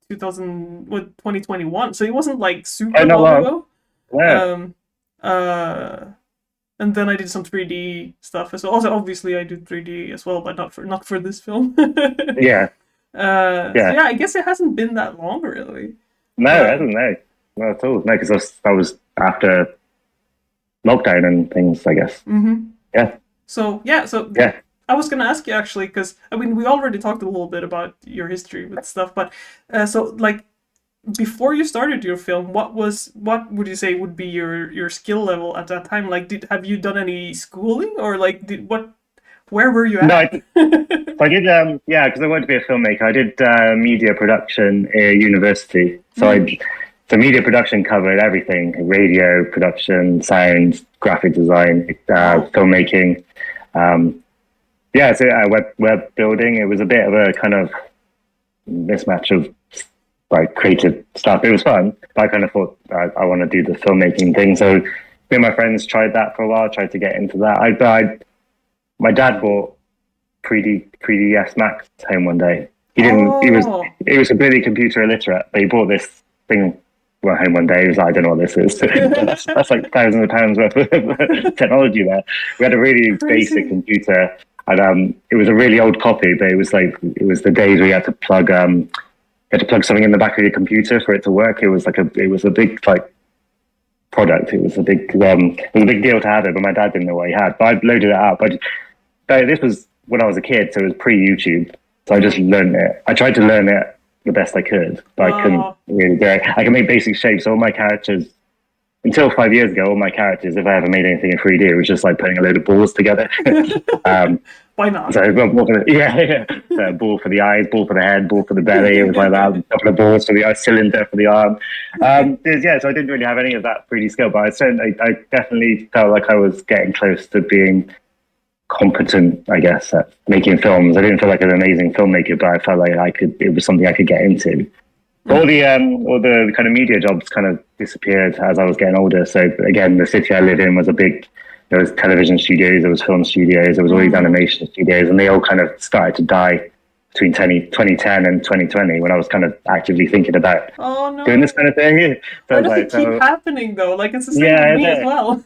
2000 what 2021. So it wasn't like Oh, super not long long. ago. Yeah. Um uh and then I did some 3D stuff as well. Also, obviously, I do 3D as well, but not for this film. Yeah. So Yeah. yeah, I guess it hasn't been that long really. No, it Um, hasn't. No, not at all. No, because that was after lockdown and things, I guess. mhm. Yeah. So yeah, so Yeah. I was gonna ask you actually because I mean we already talked a little bit about your history with stuff, but so like before you started your film, what would you say would be your skill level at that time? Like, did have you done any schooling or like did what where were you No, at? I did, yeah, because I wanted to be a filmmaker. I did media production at university. Mm. So media production covered everything: radio production, sound, graphic design, Wow. filmmaking. Um, yeah, so web building. It was a bit of a kind of mismatch of like creative stuff. It was fun, but I kind of thought I want to do the filmmaking thing. So me and my friends tried that for a while, tried to get into that. My dad bought 3ds Max home one day. He didn't. Oh. He was completely computer illiterate, but he bought this thing. Went home one day. He was like, I don't know what this is. That's like thousands of pounds worth of technology there. We had a really basic Crazy. computer, and it was a really old copy. But it was the days where you had to plug something in the back of your computer for it to work. It was a big like product. It was a big deal to have it, but my dad didn't know what he had. But I loaded it up. But this was when I was a kid, so it was pre YouTube. So I just Mm. learned it. I tried to learn it the best I could, but I couldn't Oh. really do it. I can make basic shapes. All my characters, until 5 years ago, all my characters, if I ever made anything in 3D, it was just like putting a load of balls together. um, Why not? so yeah, so ball for the eyes, ball for the head, ball for the belly. It was like that. A couple of balls for the eye, cylinder for the arm. Yeah, so I didn't really have any of that 3D skill, but I definitely felt like I was getting close to being competent, I guess, at making films. I didn't feel like an amazing filmmaker, but I felt like it was something I could get into. Mm. All the kind of media jobs kind of disappeared as I was getting older. So again, the city I live in was there was television studios, there was film studios, there was all these Mm. animation studios, and they all kind of started to die between 2010 and 2020 when I was kind of actively thinking about Oh doing this kind no. of thing. So I Why was does it like, keep so happening though? Like it's the same with yeah, me as well.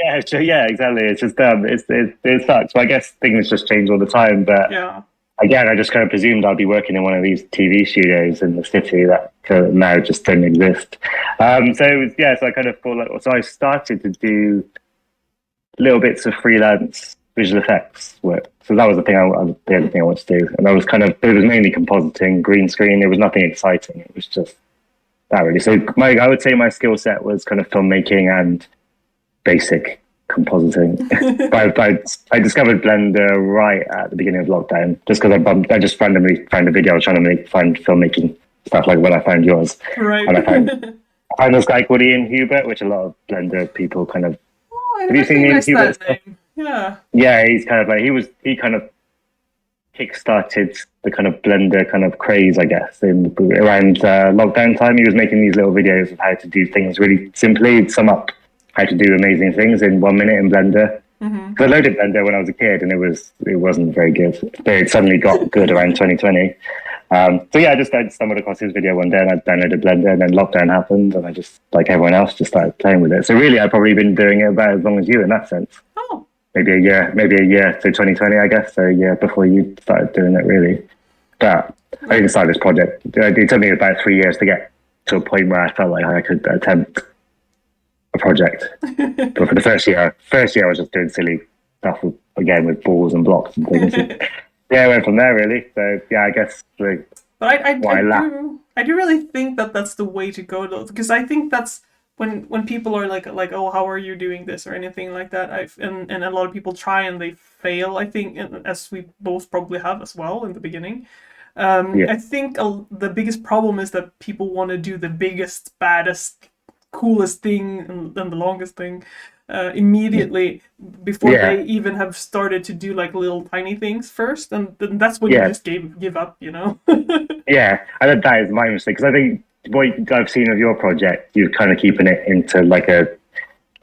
yeah, so yeah, exactly. It's just it sucks. So I guess things just change all the time. But Yeah. again, I just kind of presumed I'd be working in one of these TV studios in the city that now just don't exist. So I kind of thought like, so I started to do little bits of freelance visual effects work. So that was the other thing I wanted to do, and it was mainly compositing, green screen. It was nothing exciting. It was just that really. So I would say my skill set was kind of filmmaking and basic compositing. But I discovered Blender right at the beginning of lockdown, just because I just randomly found a video. I was trying to find filmmaking stuff like when I found yours, Right. and I And there's a guy called Ian Hubert, which a lot of Blender people kind of. Oh, I Have you seen Ian recognize Hubert that stuff? name. Yeah. Yeah, he's kind of like he kind of kickstarted the kind of Blender kind of craze, I guess, in around lockdown time. He was making these little videos of how to do things really simply. He'd sum up how to do amazing things in 1 minute in Blender. Mm-hmm. I loaded Blender when I was a kid, and it wasn't very good. But it suddenly got good around 2020. So yeah, I stumbled across his video one day, and I downloaded Blender, and then lockdown happened, and I just, like everyone else, just started playing with it. So really, I've probably been doing it about as long as you in that sense. Oh. Maybe a year, so 2020, I guess. So yeah, before you started doing it, really. But I didn't start this project. It took me about 3 years to get to a point where I felt like I could attempt a project. But for the first year I was just doing silly stuff with balls and blocks and things. Yeah, I went from there really. So yeah, I guess But I do really think that that's the way to go though, because I think that's when people are like oh, how are you doing this or anything like that. And a lot of people try and they fail. I think, and as we both probably have as well in the beginning. yeah, I think the biggest problem is that people want to do the biggest, baddest, coolest thing and the longest thing immediately before yeah, they even have started to do like little tiny things first, and then that's when you yeah, just give up, you know. yeah. I think that is my mistake, because I think what I've seen of your project, you're kind of keeping it into like a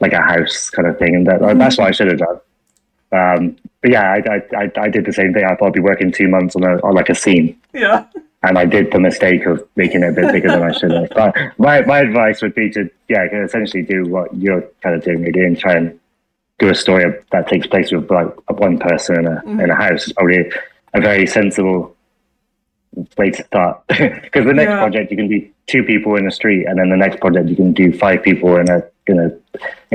house kind of thing, and that's what I should have done. But yeah, I did the same thing. I thought I'd be working 2 months on like a scene, Yeah. and I did the mistake of making it a bit bigger than I should have. But my advice would be to essentially do what you're kind of doing, really, and try and do a story that takes place with like one person in a house. Is probably a very sensible way to start, because the next Yeah. project you can do two people in a street, and then the next project you can do five people in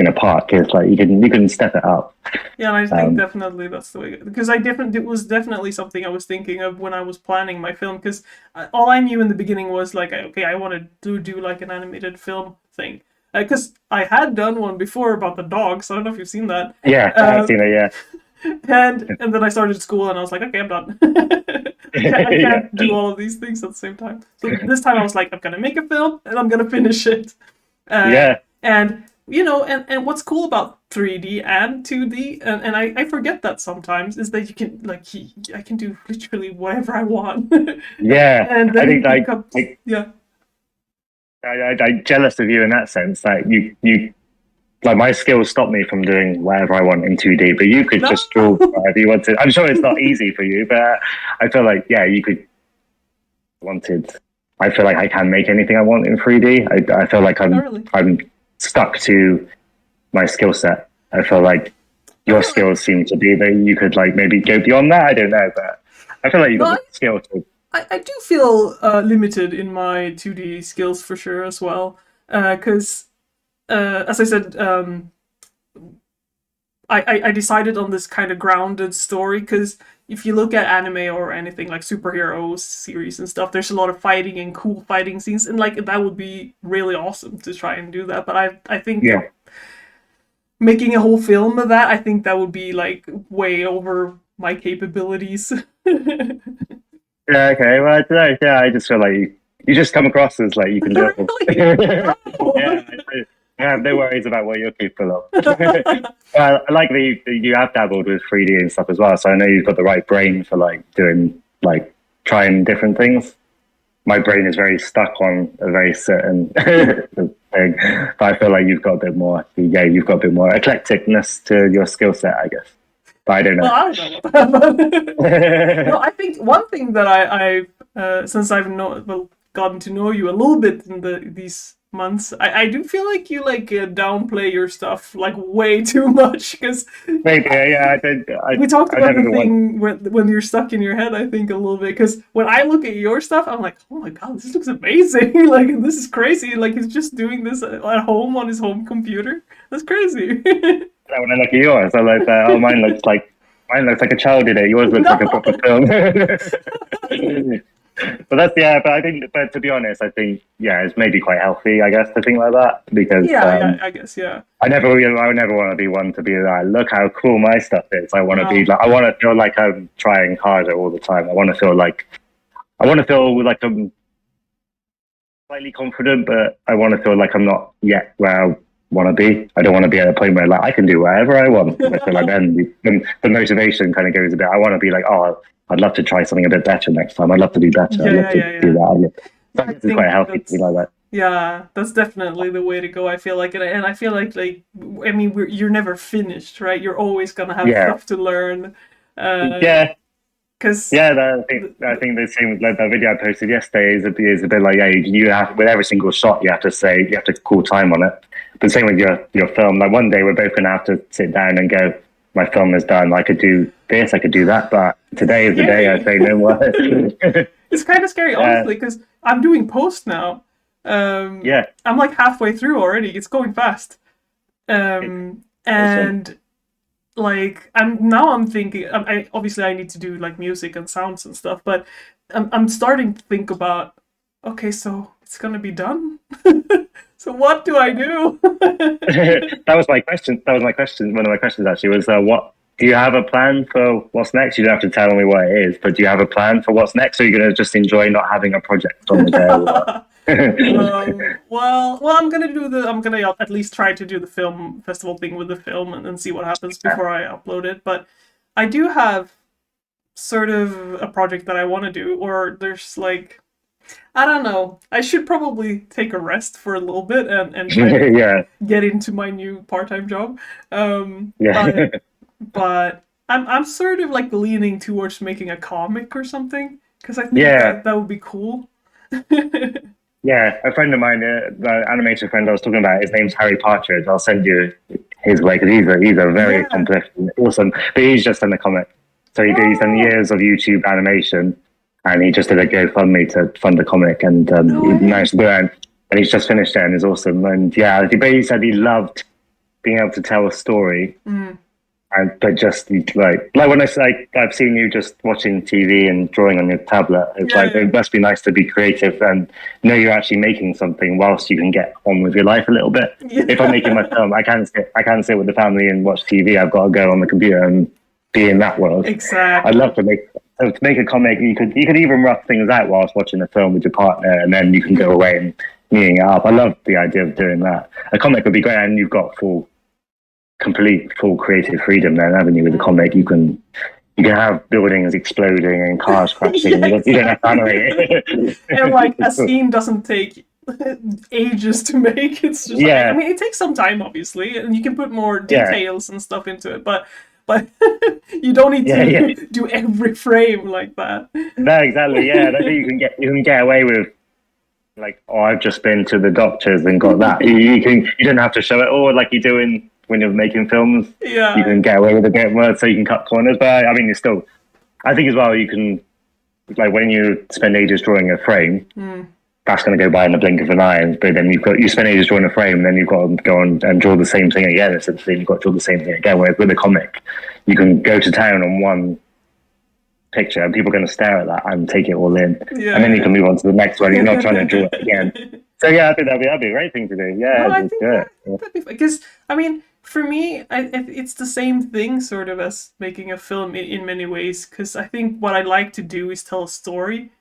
a park. It's like you can step it up. Yeah, and I think Um, definitely that's the way, because it was definitely something I was thinking of when I was planning my film, because all I knew in the beginning was like, okay, I wanted to do like an animated film thing, because I had done one before about the dogs. I don't know if you've seen that. yeah, I've Uh, seen it. Yeah, and then I started school and I was like, okay, I'm done. I yeah, can't do all of these things at the same time. So this time I was like, I'm gonna make a film and I'm gonna finish it. Uh, yeah, and you know, and what's cool about 3D and 2D, and I forget that sometimes, is that you can like I can do literally whatever I want, yeah. and I then think it becomes yeah. I'm jealous of you in that sense. Like you like my skills stop me from doing whatever I want in 2D, but you could No. just draw whatever you wanted. I'm sure it's not easy for you, but I feel like you could wanted. I feel like I can make anything I want in 3D. I feel like Not really. I'm stuck to my skill set. I feel like Not your really. skills seem to be that you could like maybe go beyond that. I don't know, but I feel like you got No, the skill to. I do feel limited in my 2D skills for sure as well. Because, as I said, I decided on this kind of grounded story because if you look at anime or anything like superhero series and stuff, there's a lot of fighting and cool fighting scenes, and like that would be really awesome to try and do that. But I think Yeah. making a whole film of that, I think that would be like way over my capabilities. Yeah. Okay. Well, I don't know. Yeah, I just feel like you just come across as like you can do Really? it. Oh. Yeah. I have no worries about what you're capable of. I like that you have dabbled with 3D and stuff as well. So I know you've got the right brain for like doing like trying different things. My brain is very stuck on a very certain thing, but I feel like you've got a bit more. Yeah, you've got a bit more eclecticness to your skill set, I guess. But I don't Well, know. I don't know about that. No, I think one thing that since I've gotten to know you a little bit in these months, I do feel like you like downplay your stuff like way too much because Maybe, yeah. we talked I about never the been one. thing when you're stuck in your head. I think a little bit because when I look at your stuff, I'm like, oh my god, this looks amazing! Like this is crazy. Like he's just doing this at home on his home computer. That's crazy. When I look at yours, I like that. Oh, mine looks like a child did it. Yours looks like a proper No. film. But that's But I think, but to be honest, I think it's maybe quite healthy, I guess, to think like that because Yeah, yeah, I guess, yeah. I would never want to be one to be like, look how cool my stuff is. I want to be No. like, I want to feel like I'm trying harder all the time. I want to feel like I'm slightly confident, but I want to feel like I'm not yet where I want to be. I don't want to be at a point where like I can do whatever I want. I feel like then the motivation kind of goes a bit. I want to be like, oh, I'd love to try something a bit better next time. I'd love to do better. I'd Yeah, love yeah, to yeah, do yeah. that. So I I guess it's quite think healthy to be that's like that. yeah, that's definitely the way to go. I feel like, and I feel like I mean, you're never finished, right? You're always gonna have Yeah, stuff to learn, uh, yeah. because Yeah, I think the same like the video I posted yesterday is a bit like, yeah, you have with every single shot you have to call time on it. But same with your film. Like one day we're both gonna have to sit down and go, my film is done. I could do this, I could do that, but today is the day I scary. say no more. It's kind of scary, Yeah, honestly, because I'm doing post now. yeah, I'm like halfway through already. It's going fast. it's awesome. And like I'm thinking I obviously I need to do like music and sounds and stuff, but I'm starting to think about okay, so it's gonna be done. So what do I do? That was my question. That was my question. One of my questions actually was, what do you have a plan for what's next? You don't have to tell me what it is, but do you have a plan for what's next? Or are you going to just enjoy not having a project on the go? Well, I'm gonna at least try to do the film festival thing with the film and see what happens before I upload it. But I do have sort of a project that I want to do, or there's like I don't know. I should probably take a rest for a little bit and try to Yeah, get into my new part-time job. Um, yeah, but but I'm sort of like leaning towards making a comic or something because I think yeah, that would be cool. yeah. A friend of mine, the animator friend I was talking about, his name's Harry Partridge. I'll send you his way because he's a very Yeah. accomplished, awesome. But he's just done a comic, so he's done Oh, years of YouTube animation, and he just did a GoFundMe to fund a comic, and no he managed way. to do it. And he's just finished it, and it's awesome. And yeah, but he said he loved being able to tell a story. Mm. And but just like when I say I've seen you just watching TV and drawing on your tablet, it's Yeah, like yeah, it must be nice to be creative and know you're actually making something whilst you can get on with your life a little bit. If I'm making yeah. my film, I can't sit with the family and watch TV. I've got to go on the computer and be in that world. I'd love Exactly. to make a comic. You could even rough things out whilst watching a film with your partner, and then you can go away and meeting it up. I love the idea of doing that. A comic would be great, and you've got full creative freedom then, haven't you? With a comic, you can have buildings exploding and cars crashing. Yeah, You don't have to exactly. animate And like a it. scene doesn't take ages to make. It's just like I Yeah, mean it takes some time obviously, and you can put more yeah, details and stuff into it, but you don't need yeah, yeah. to do every frame like that. No, exactly. Yeah, and I think you can get away with like, oh, I've just been to the doctors and got that. You don't have to show it all like you do when you're making films. You Yeah. can get away with a bit more, so you can cut corners. But I mean, it's still. I think as well you can like when you spend ages drawing a frame, Mm. that's going to go by in the blink of an eye. But then you spend ages drawing a frame, and then you've got to go on and draw the same thing again. Essentially, you've got to draw the same thing again. Whereas with a comic, you can go to town on one picture, and people are going to stare at that and take it all in, and then you Yeah, can move on to the next one. You're not trying to draw it again. yeah. So yeah, I think that'd be a great thing to do. No, Yeah, I just think do yeah, it. I think that'd be because I mean, for me, it's the same thing sort of as making a film in many ways. Because I think what I like to do is tell a story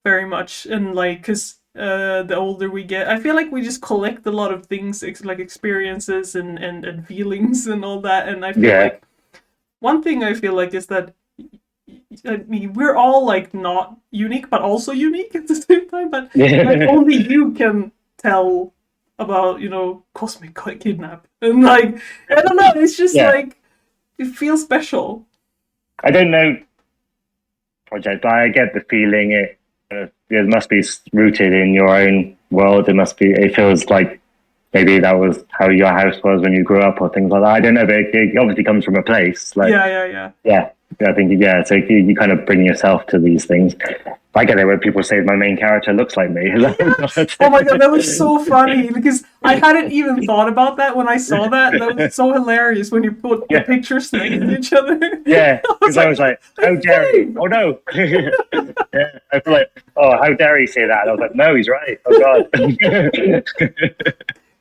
very much, and like because the older we get, I feel like we just collect a lot of things, like experiences and feelings and all that. And I feel Yeah, like one thing I feel like is that I mean, we're all like not unique, but also unique at the same time. But like yeah, only you can tell about cosmic kidnap, and like I don't know. It's just yeah. like it feels special. I don't know project, but I get the feeling it must be rooted in your own world. It must be. It feels like maybe that was how your house was when you grew up, or things like that. I don't know, but it obviously comes from a place. Like, Yeah, yeah, yeah. yeah, I think yeah. So you kind of bring yourself to these things. I get it when people say my main character looks like me. Oh my god, that was so funny because I hadn't even thought about that when I saw that. That was so hilarious when you put the Yeah, pictures next to each other. yeah. I was Because I was like, like, the how dare he? same. Oh no. Yeah, I feel like, oh, how dare he say that? And I was like, no, he's right. Oh god.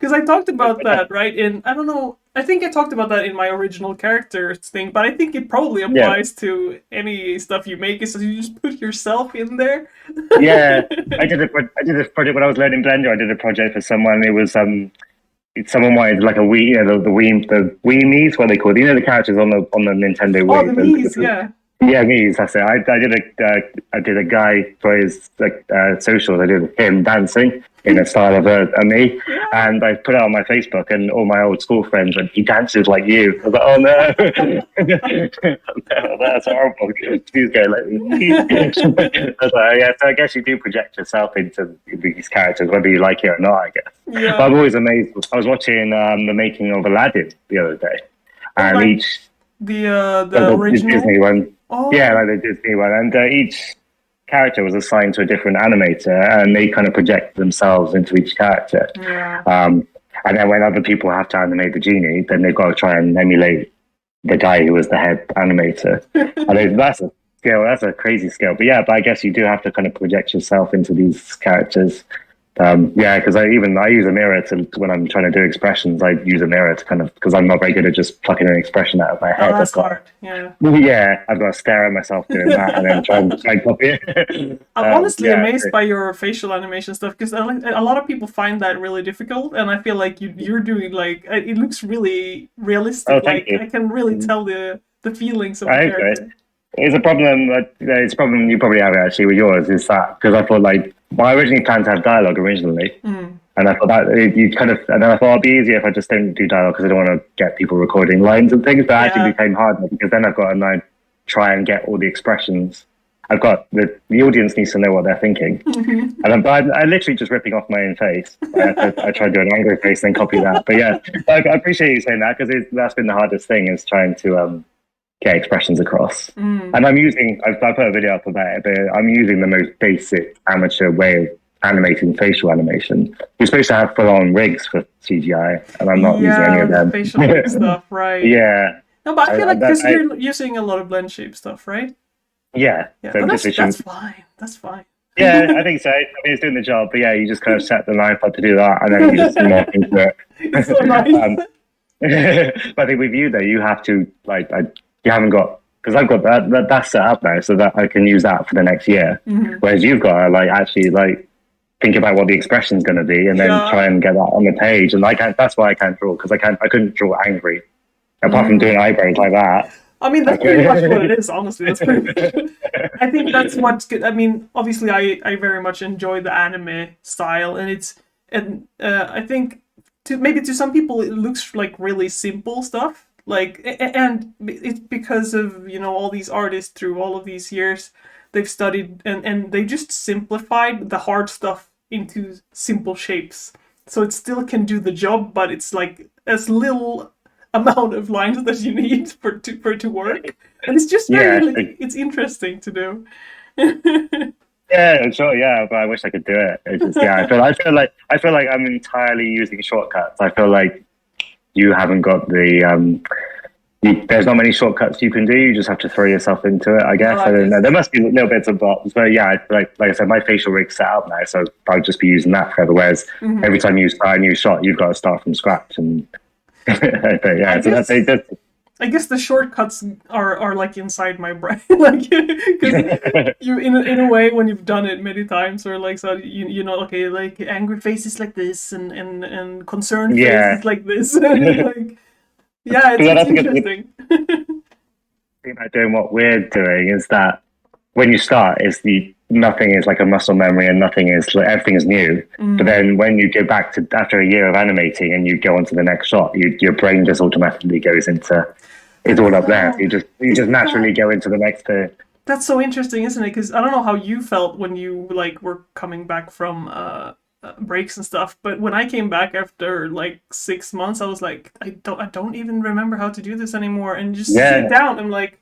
because I talked about that, right? In I don't know, I think I talked about that in my original characters thing, but I think it probably Yeah, applies to any stuff you make. Is so you just put yourself in there. yeah. I did this project when I was learning Blender. I did a project for someone. It was someone wanted like a Wii, the Wii Mii's, what they call it. The characters on the Nintendo Oh, the Wii. Mii's, yeah. Yeah, Mii's. That's it. I did a guy for his socials. I did him dancing in the style of a me, Yeah. and I put it on my Facebook, and all my old school friends went, "He dances like you." I was like, "Oh no, no, that's horrible." Please go like me. I was like, yeah, so I guess you do project yourself into these characters, whether you like it or not. I guess. But Yeah. I'm always amazed. I was watching the making of Aladdin the other day, Oh, and like each the the Disney original. one, yeah, Oh, like the Disney one, and each character was assigned to a different animator, and they kind of project themselves into each character. yeah. Um, and then when other people have to animate the genie, then they've got to try and emulate the guy who was the head animator. That's a skill. That's a crazy skill. But yeah, but I guess you do have to kind of project yourself into these characters. Yeah, because I use a mirror to when I'm trying to do expressions. I use a mirror to kind of because I'm not very good at just plucking an expression out of my Oh, head. that's hard. Yeah. I've got to stare at myself doing that and then try and copy it. I'm honestly Yeah, amazed by your facial animation stuff because a lot of people find that really difficult, and I feel like you're doing like it looks really oh, realistic. thank Like you. I can really tell the feelings of the I hope so. character. It's a problem. It's a problem you probably have actually with yours. Is that because I thought like well, I originally planned to have dialogue originally, Mm. and I thought that you kind of, and then I thought it'd be easier if I just don't do dialogue because I don't want to get people recording lines and things. But it actually Yeah. became harder because then I've got to now try and get all the expressions. I've got the audience needs to know what they're thinking, and I literally just ripping off my own face. I try to do an angry face and then copy that. But yeah, I appreciate you saying that because that's been the hardest thing is trying to get expressions across. Mm. And I put a video up about it, but I'm using the most basic amateur way of animating facial animation. You're supposed to have full on rigs for CGI, and I'm not using any Yeah, of the them. facial rig stuff, right? Yeah. No, but I feel like because I you're using a lot of blend shape stuff, right? yeah. Yeah, So but I'm just that's issuing. fine. That's fine. Yeah, I think so. I mean, it's doing the job, but yeah, you just kind of set the knife up to do that, and then you just morph into It's so it. nice. But I think with you though, you have to you haven't got because I've got that's set up now, so that I can use that for the next year. Mhm. Whereas you've got to actually think about what the expression's going to be, and then try Yeah. and get that on the page. And I can't. That's why I can't draw because I couldn't draw angry. Apart from doing Mm. eyebrows like that. I mean, I that's pretty much what could. it is, honestly. That's pretty much. I think that's what's good. I mean, obviously, I very much enjoy the anime style, and I think maybe to some people it looks like really simple stuff. Like, and it's because of all these artists through all of these years, they've studied and they just simplified the hard stuff into simple shapes, so it still can do the job, but it's like as little amount of lines that you need for it to work, and it's just very Yeah, like it's interesting to do. yeah, sure, yeah. But I wish I could do it. It's just yeah. I feel like I'm entirely using shortcuts. I feel like you haven't got there's not many shortcuts you can do. You just have to throw yourself into it. I No, guess I I don't know. guess. There must be little bits of bots, but yeah, like I said, my facial rig's set up now, so I'll just be using that forever. Whereas every time you start a new shot, you've got to start from scratch, and but I yeah. So that's guess it. I guess the shortcuts are like inside my brain, like because you in a way when you've done it many times, or like so you know okay like angry faces like this and concerned Yeah. faces like this, and like yeah, Yeah, it's that's a good thing interesting. about doing what we're doing is that when you start, nothing is like a muscle memory and nothing is like everything is new. But Mm. then when you go back to after a year of animating and you go on to the next shot, your brain just automatically goes into it's all up there. Yeah, You just isn't that naturally go into the next bit. that's so interesting, isn't it? Because I don't know how you felt when you like were coming back from breaks and stuff, but when I came back after like 6 months, I was like, I don't even remember how to do this anymore. And just sit Yeah, down, I'm like,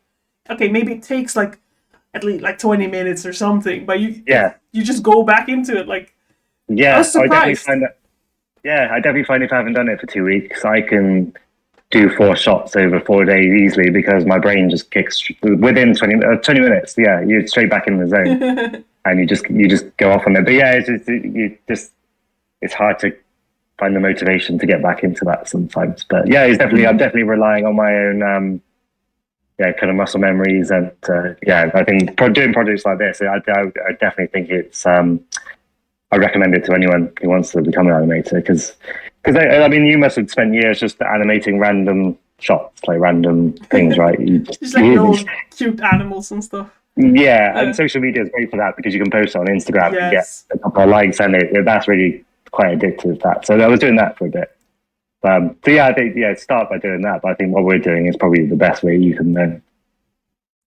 okay, maybe it takes like at least like 20 minutes or something, but yeah, you just go back into it. Like I yeah. was I definitely surprised. find that. Yeah, I definitely find if I haven't done it for 2 weeks, I can do 4 shots over 4 days easily because my brain just kicks within 20 minutes. Yeah, you're straight back in the zone and you just go off on it. But yeah, it's just it's hard to find the motivation to get back into that sometimes. But yeah, I'm definitely relying on my own, kind of muscle memories. And I think doing projects like this, I definitely think I recommend it to anyone who wants to become an animator because I mean, you must have spent years just animating random shots, like random things, right? Just like little cute animals and stuff. Yeah, and social media is great for that because you can post on Instagram and get Yes. a couple of likes, and that's really quite addictive. So I was doing that for a bit. So yeah, I think start by doing that. But I think what we're doing is probably the best way you can learn.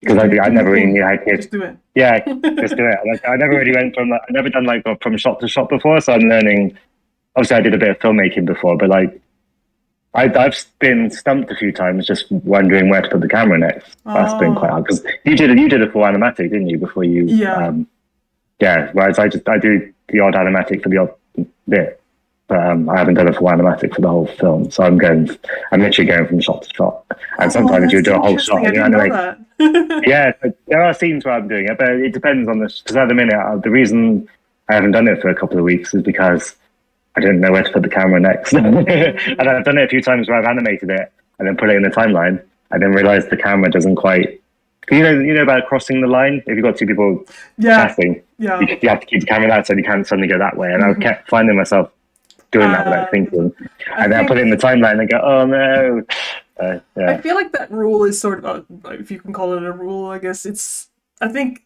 Because I never really knew how to. Just do it. Yeah, just do it. Like I never really went from. I never done like from shot to shot before, so I'm learning. Obviously, I did a bit of filmmaking before, but like I've been stumped a few times just wondering where to put the camera next. That's been quite hard because you did a full animatic, didn't you? Before you, Whereas I do the odd animatic for the odd bit, but I haven't done a full animatic for the whole film. So I'm literally going from shot to shot, and sometimes you do a whole shot. I didn't know that. Yeah, there are scenes where I'm doing it, but it depends on this. Because at the minute, the reason I haven't done it for a couple of weeks is because I didn't know where to put the camera next. And I've done it a few times where I've animated it and then put it in the timeline and then realized the camera doesn't quite. You know about crossing the line? If you've got two people chatting, you have to keep the camera that so you can't suddenly go that way. And I kept finding myself doing that without thinking. And then I put it in the timeline and go, oh no. I feel like that rule is sort of, if you can call it a rule, I guess I think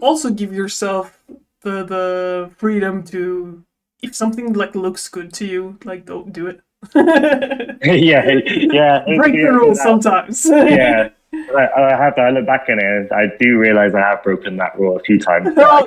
also give yourself the freedom to, if something like looks good to you, like don't do it. Break the rules sometimes. Yeah. I look back on it, I do realize I have broken that rule a few times. Yeah.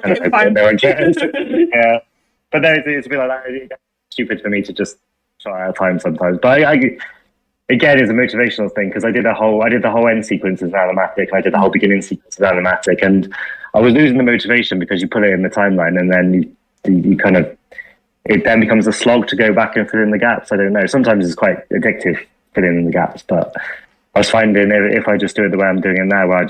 But then it's a bit like that. It's stupid for me to just try out of time sometimes. But again, it's a motivational thing because I did the whole end sequence as an animatic, and I did the whole beginning sequence as animatic, and I was losing the motivation because you put it in the timeline, and then you kind of, it then becomes a slog to go back and fill in the gaps. I don't know. Sometimes it's quite addictive filling in the gaps, but I was finding if I just do it the way I'm doing it now, where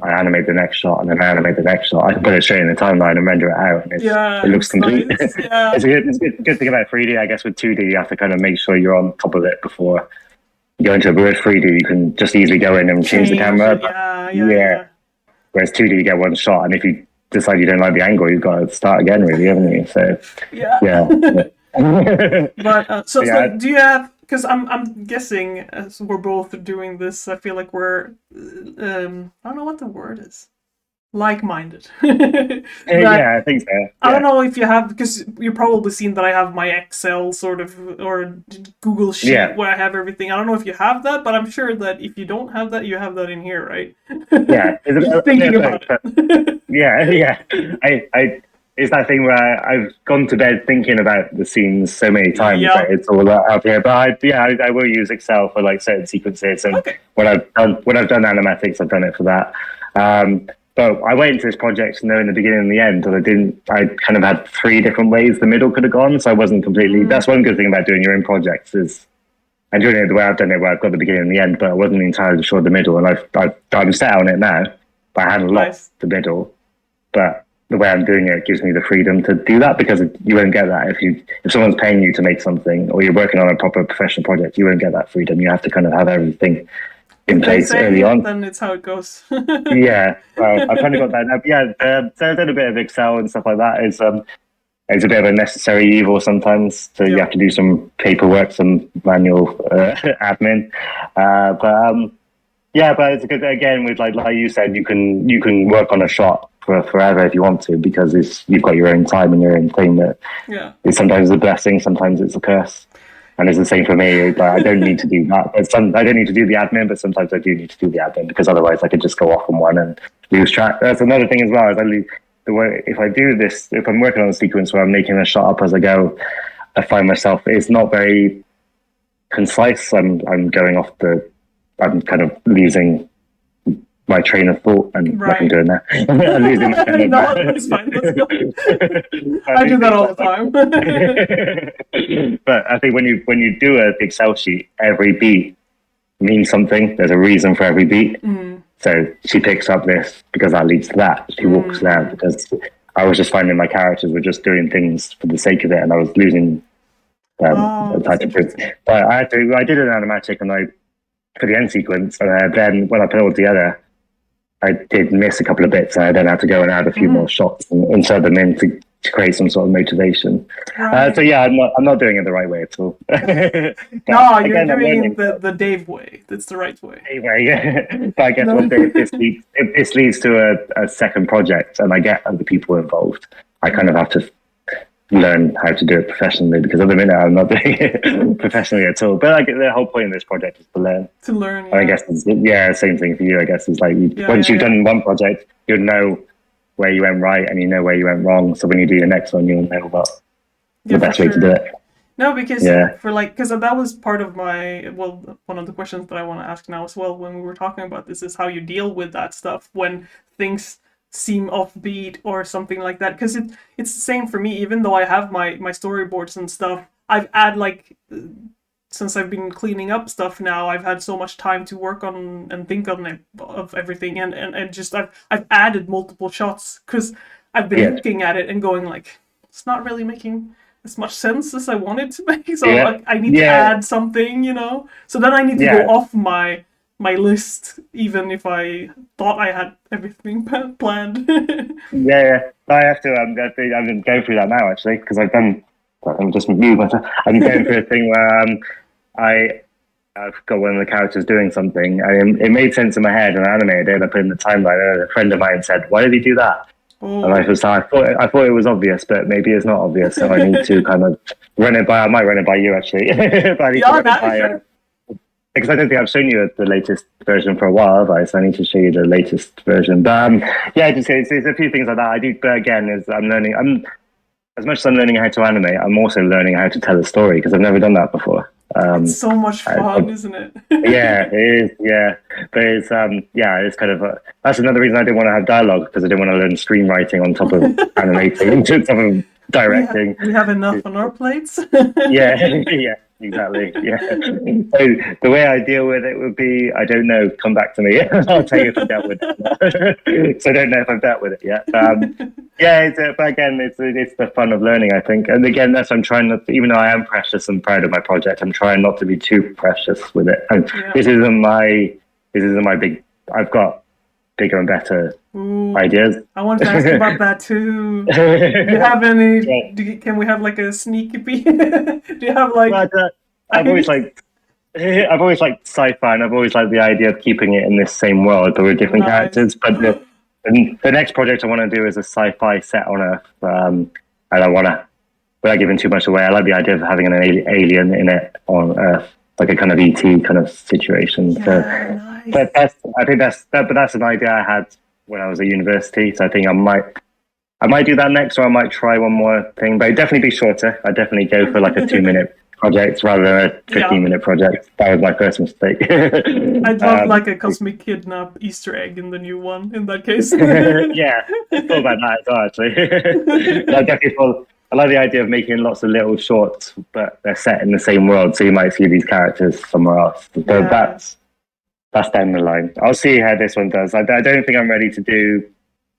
I animate the next shot and then I animate the next shot, I can put it straight in the timeline and render it out, and it looks complete. Nice. Yeah. It's a good thing about 3D, I guess. With 2D, you have to kind of make sure you're on top of it before you go into it. But with 3D, you can just easily go in and change the camera. Yeah. Whereas 2D, you get one shot, and if you decide you don't like the angle, you've got to start again, really, haven't you? So yeah. But so do you have? Because I'm guessing as we're both doing this, I feel like we're I don't know what the word is. Like-minded. I think so. Yeah. I don't know if you have, because you've probably seen that I have my Excel sort of, or Google Sheet where I have everything. I don't know if you have that, but I'm sure that if you don't have that, you have that in here, right? Yeah. Thinking about it. Yeah. It's that thing where I've gone to bed thinking about the scenes so many times that it's all out here. But I will use Excel for like certain sequences, and when I've done animatics, I've done it for that. But I went into this project knowing the beginning and the end, and I kind of had 3 different ways the middle could have gone, so I wasn't completely. That's one good thing about doing your own projects is. I'm doing it the way I've done it, where I've got the beginning and the end, but I wasn't entirely sure the middle, and I'm set on it now, but I hadn't lost the middle. But the way I'm doing it gives me the freedom to do that, because you won't get that if someone's paying you to make something, or you're working on a proper professional project. You won't get that freedom. You have to kind of have everything in place early on. Then it's how it goes. Yeah, well, I've kind of got that now. Yeah, so I've done a bit of Excel and stuff like that. It's a bit of a necessary evil sometimes. So you have to do some paperwork, some manual admin. But it's a good, again, with like you said, you can work on a shot for forever if you want to, because you've got your own time and your own thing. That is sometimes a blessing, sometimes it's a curse. And it's the same for me. But I don't need to do that. I don't need to do the admin, but sometimes I do need to do the admin, because otherwise I could just go off on one and lose track. That's another thing as well. Is if I do this, if I'm working on a sequence where I'm making a shot up as I go, I find myself, it's not very concise. I'm going off I'm kind of losing my train of thought, and like I'm doing now. I'm losing my train of thought. That's fine. I do that all the time. But I think when you do an Excel sheet, every beat means something. There's a reason for every beat. So she picks up this because that leads to that. She walks there because I was just finding my characters were just doing things for the sake of it, and I was losing Oh, I that's had to prove. interesting. But I did an animatic and for the end sequence, and then when I put it all together, I did miss a couple of bits. I then had to go and add a few more Mm, shots and insert them in to create some sort of motivation. So right. yeah, I'm not doing it the right way at all. But No, you're again, I'm doing learning. the Dave way. That's the right way. Anyway, yeah. But I guess No. one day if this leads to a second project and I get other people involved, I kind of have to learn how to do it professionally because at the minute I'm not doing it professionally at all. But like the whole point of this project is to learn. To learn, And I yeah. guess yeah, same thing for you. I guess is like Yeah, once yeah, you've yeah. done one project, you'll know where you went right and you know where you went wrong. So when you do your next one, you'll know what Yeah, the for best way to do sure. it. No, because Yeah, for like, because that was part of my, well, one of the questions that I want to ask now as well when we were talking about this is how you deal with that stuff when things seem offbeat or something like that. Because it's the same for me, even though I have my storyboards and stuff. I've had like since I've been cleaning up stuff now, I've had so much time to work on and think on it, of everything, and just I've added multiple shots because I've been yeah, looking at it and going like, it's not really making as much sense as I wanted to make. So yeah, I need to yeah, add something, you know. So then I need to go yeah, off my list, even if I thought I had everything planned. yeah, yeah. I have to. I'm going through that now actually because I've done. I'm just mute myself. I'm going through a thing where I I've got one of the characters doing something, and it made sense in my head, and I animated it, and I put it in the timeline. And a friend of mine said, "Why did he do that?" And Oh, I thought it was obvious, but maybe it's not obvious. So I need to kind of run it by. I might run it by you actually, but I need to yeah, run it that by sure. because I don't think I've shown you the latest version for a while, have I? So I need to show you the latest version. But yeah, just it's a few things like that. I do, but again, is I'm learning. I'm as much as I'm learning how to animate, I'm also learning how to tell a story because I've never done that before. It's so much I, fun, isn't yeah, it? it is. Yeah, but it's yeah, it's kind of that's another reason I didn't want to have dialogue because I didn't want to learn screenwriting on top of animating, on top of directing. We have enough on our plates. Yeah, yeah, exactly. Yeah. So the way I deal with it would be, I don't know. Come back to me. I'll tell you if I've dealt with it. So I don't know if I've dealt with it yet. Yeah, but again, it's the fun of learning, I think. And again, that's I'm trying not to, even though I am precious and proud of my project, I'm trying not to be too precious with it. And Yeah. this isn't my big. I've got bigger and better Ooh, ideas. I wanted to ask about that too. Do you have any? Yeah. Can we have like a sneaky peek? Do you have like But I've always ideas? like I've always liked sci-fi, and I've always liked the idea of keeping it in this same world, but with different Nice. characters. But the next project I want to do is a sci-fi set on Earth, and I want to, without giving too much away, I like the idea of having an alien in it on Earth, like a kind of ET kind of situation. So, Yeah, nice. but I think but that's an idea I had when I was at university. So I think I might do that next, or I might try one more thing, but it'd definitely be shorter. I'd definitely go for like a 2 minute project rather than a Yeah, 15-minute project. That was my first mistake. I'd love like a cosmic kidnap Easter egg in the new one. In that case. Yeah, I thought about that as well, actually. But I definitely thought, I like the idea of making lots of little shorts, but they're set in the same world, so you might see these characters somewhere else. So Yeah. that's down the line. I'll see how this one does. I don't think I'm ready to do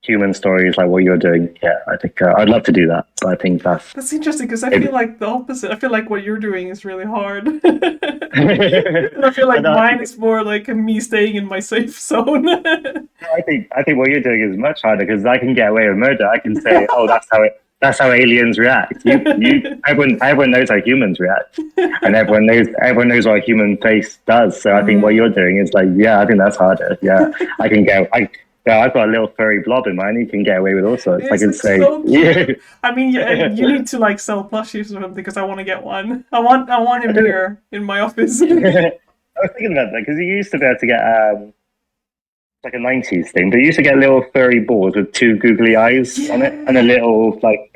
human stories like what you're doing. Yeah, I think I'd love to do that, but I think that's That's interesting because I feel maybe. like the opposite. I feel like what you're doing is really hard. And I feel I like know. mine is more like me staying in my safe zone. I think what you're doing is much harder because I can get away with murder. I can say, "Oh, that's how aliens react." Everyone knows how humans react, and everyone knows what a human face does. So I think what you're doing is like, yeah, I think that's harder. Yeah, I can go. Yeah, I've got a little furry blob in mine. You can get away with all sorts. I It's can like say, so yeah. cute. I mean, yeah, you need to like sell plushies or something because I want to get one. I want him here in my office. I was thinking about that because you used to be able to get like a 90s thing, but you used to get little furry balls with two googly eyes on it and Yeah, a little like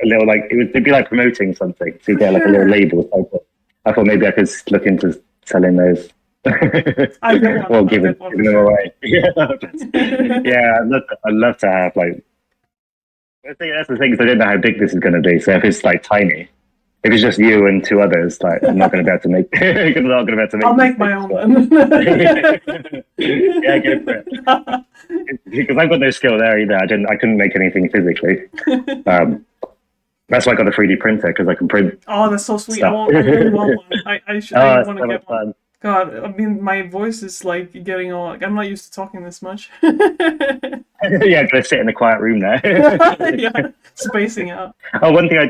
it'd be like promoting something. So you for get like a little sure. label. So I thought maybe I could look into selling those I'll get one. or I'll get one for giving them sure. away. Yeah, I'd love to have like. I think that's the thing. 'Cause I don't know how big this is going to be. So if it's like tiny, if it's just you and two others, like I'm not going to be able to make. I'm not going to be able to I'll make these make my things. own But then. yeah, go for it. Because I've got no skill there either. I couldn't make anything physically. Um, That's why I got a 3D printer because I can print Oh, that's so sweet. stuff. I really want one. I Oh, it's want to so much get one. fun. God, I mean, my voice is like getting all like I'm not used to talking this much. Yeah, I'm gonna sit in a quiet room now. Yeah, spacing out. Oh, one thing I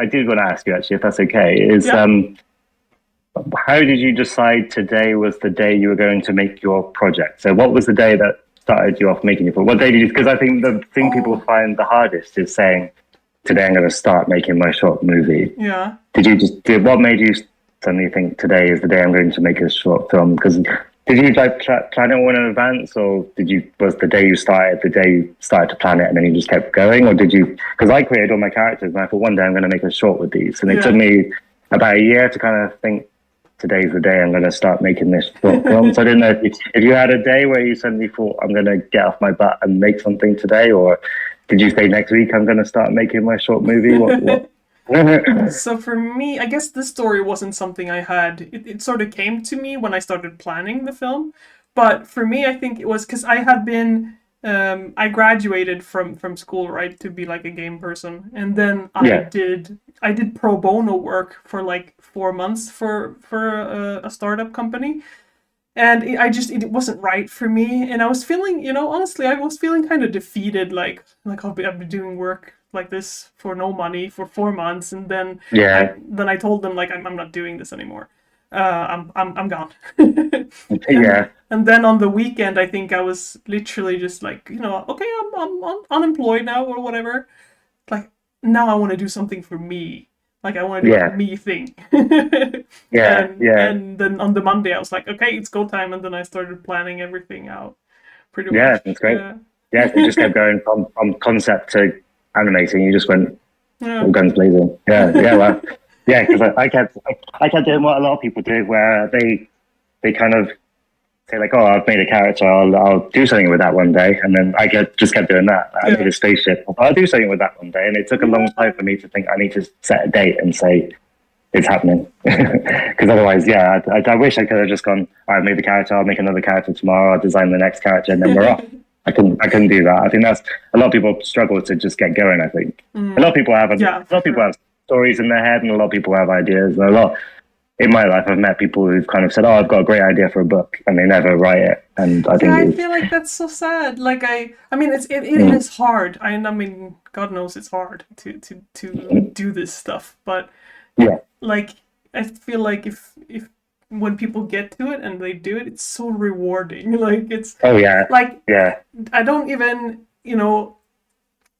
did want to ask you actually, if that's okay, is Yeah. how did you decide today was the day you were going to make your project? So what was the day that started you off making your project? What day did you? Because I think the thing people Oh, find the hardest is saying today I'm going to start making my short movie. yeah. What made you suddenly think today is the day I'm going to make a short film? Because did you like plan it all in advance, or was the day you started the day you started to plan it and then you just kept going, or did you? Because I created all my characters and I thought one day I'm going to make a short with these, and it took Yeah. me about a year to kind of think today's the day I'm going to start making this short film. So I didn't know if you had a day where you suddenly thought I'm going to get off my butt and make something today, or did you say next week I'm going to start making my short movie? What? So for me, I guess this story wasn't something I had. It sort of came to me when I started planning the film. But for me, I think it was because I had been I graduated from school, right, to be like a game person, and then Yeah, I did pro bono work for like 4 months for a startup company, and it wasn't right for me, and I was feeling, honestly, I was feeling kind of defeated, like I've been doing work like this for no money for 4 months, and then yeah, I told them like I'm not doing this anymore. I'm gone. and yeah, and then on the weekend, I think I was literally just like, okay, I'm unemployed now or whatever. Like, now I want to do something for me. Like, I want to do a yeah, me thing. yeah, yeah, and then on the Monday I was like, okay, it's go time, and then I started planning everything out pretty yeah. much. That's great. Yeah. Yeah, so it just kept going from concept to animating. You just went Yeah. all guns blazing. Yeah, yeah, well, yeah, because I kept doing what a lot of people do, where they kind of say like, oh, I've made a character, I'll do something with that one day, and then just kept doing that. I made Yeah. a spaceship, I'll do something with that one day, and it took a long time for me to think I need to set a date and say it's happening, because otherwise, yeah, I wish I could have just gone, all right, I made the character, I'll make another character tomorrow, I'll design the next character, and then we're off. I couldn't do that. I think that's a lot of people struggle to just get going. I think a lot of people have Yeah, lot for of people sure. have stories in their head, and a lot of people have ideas. And a lot in my life, I've met people who've kind of said, "Oh, I've got a great idea for a book," and they never write it. And I Yeah, think I it's feel like that's so sad. Like I mean, it mm, is hard. I mean, God knows it's hard to do this stuff. But yeah, like, I feel like if when people get to it and they do it, it's so rewarding. Like it's oh yeah, like yeah, I don't even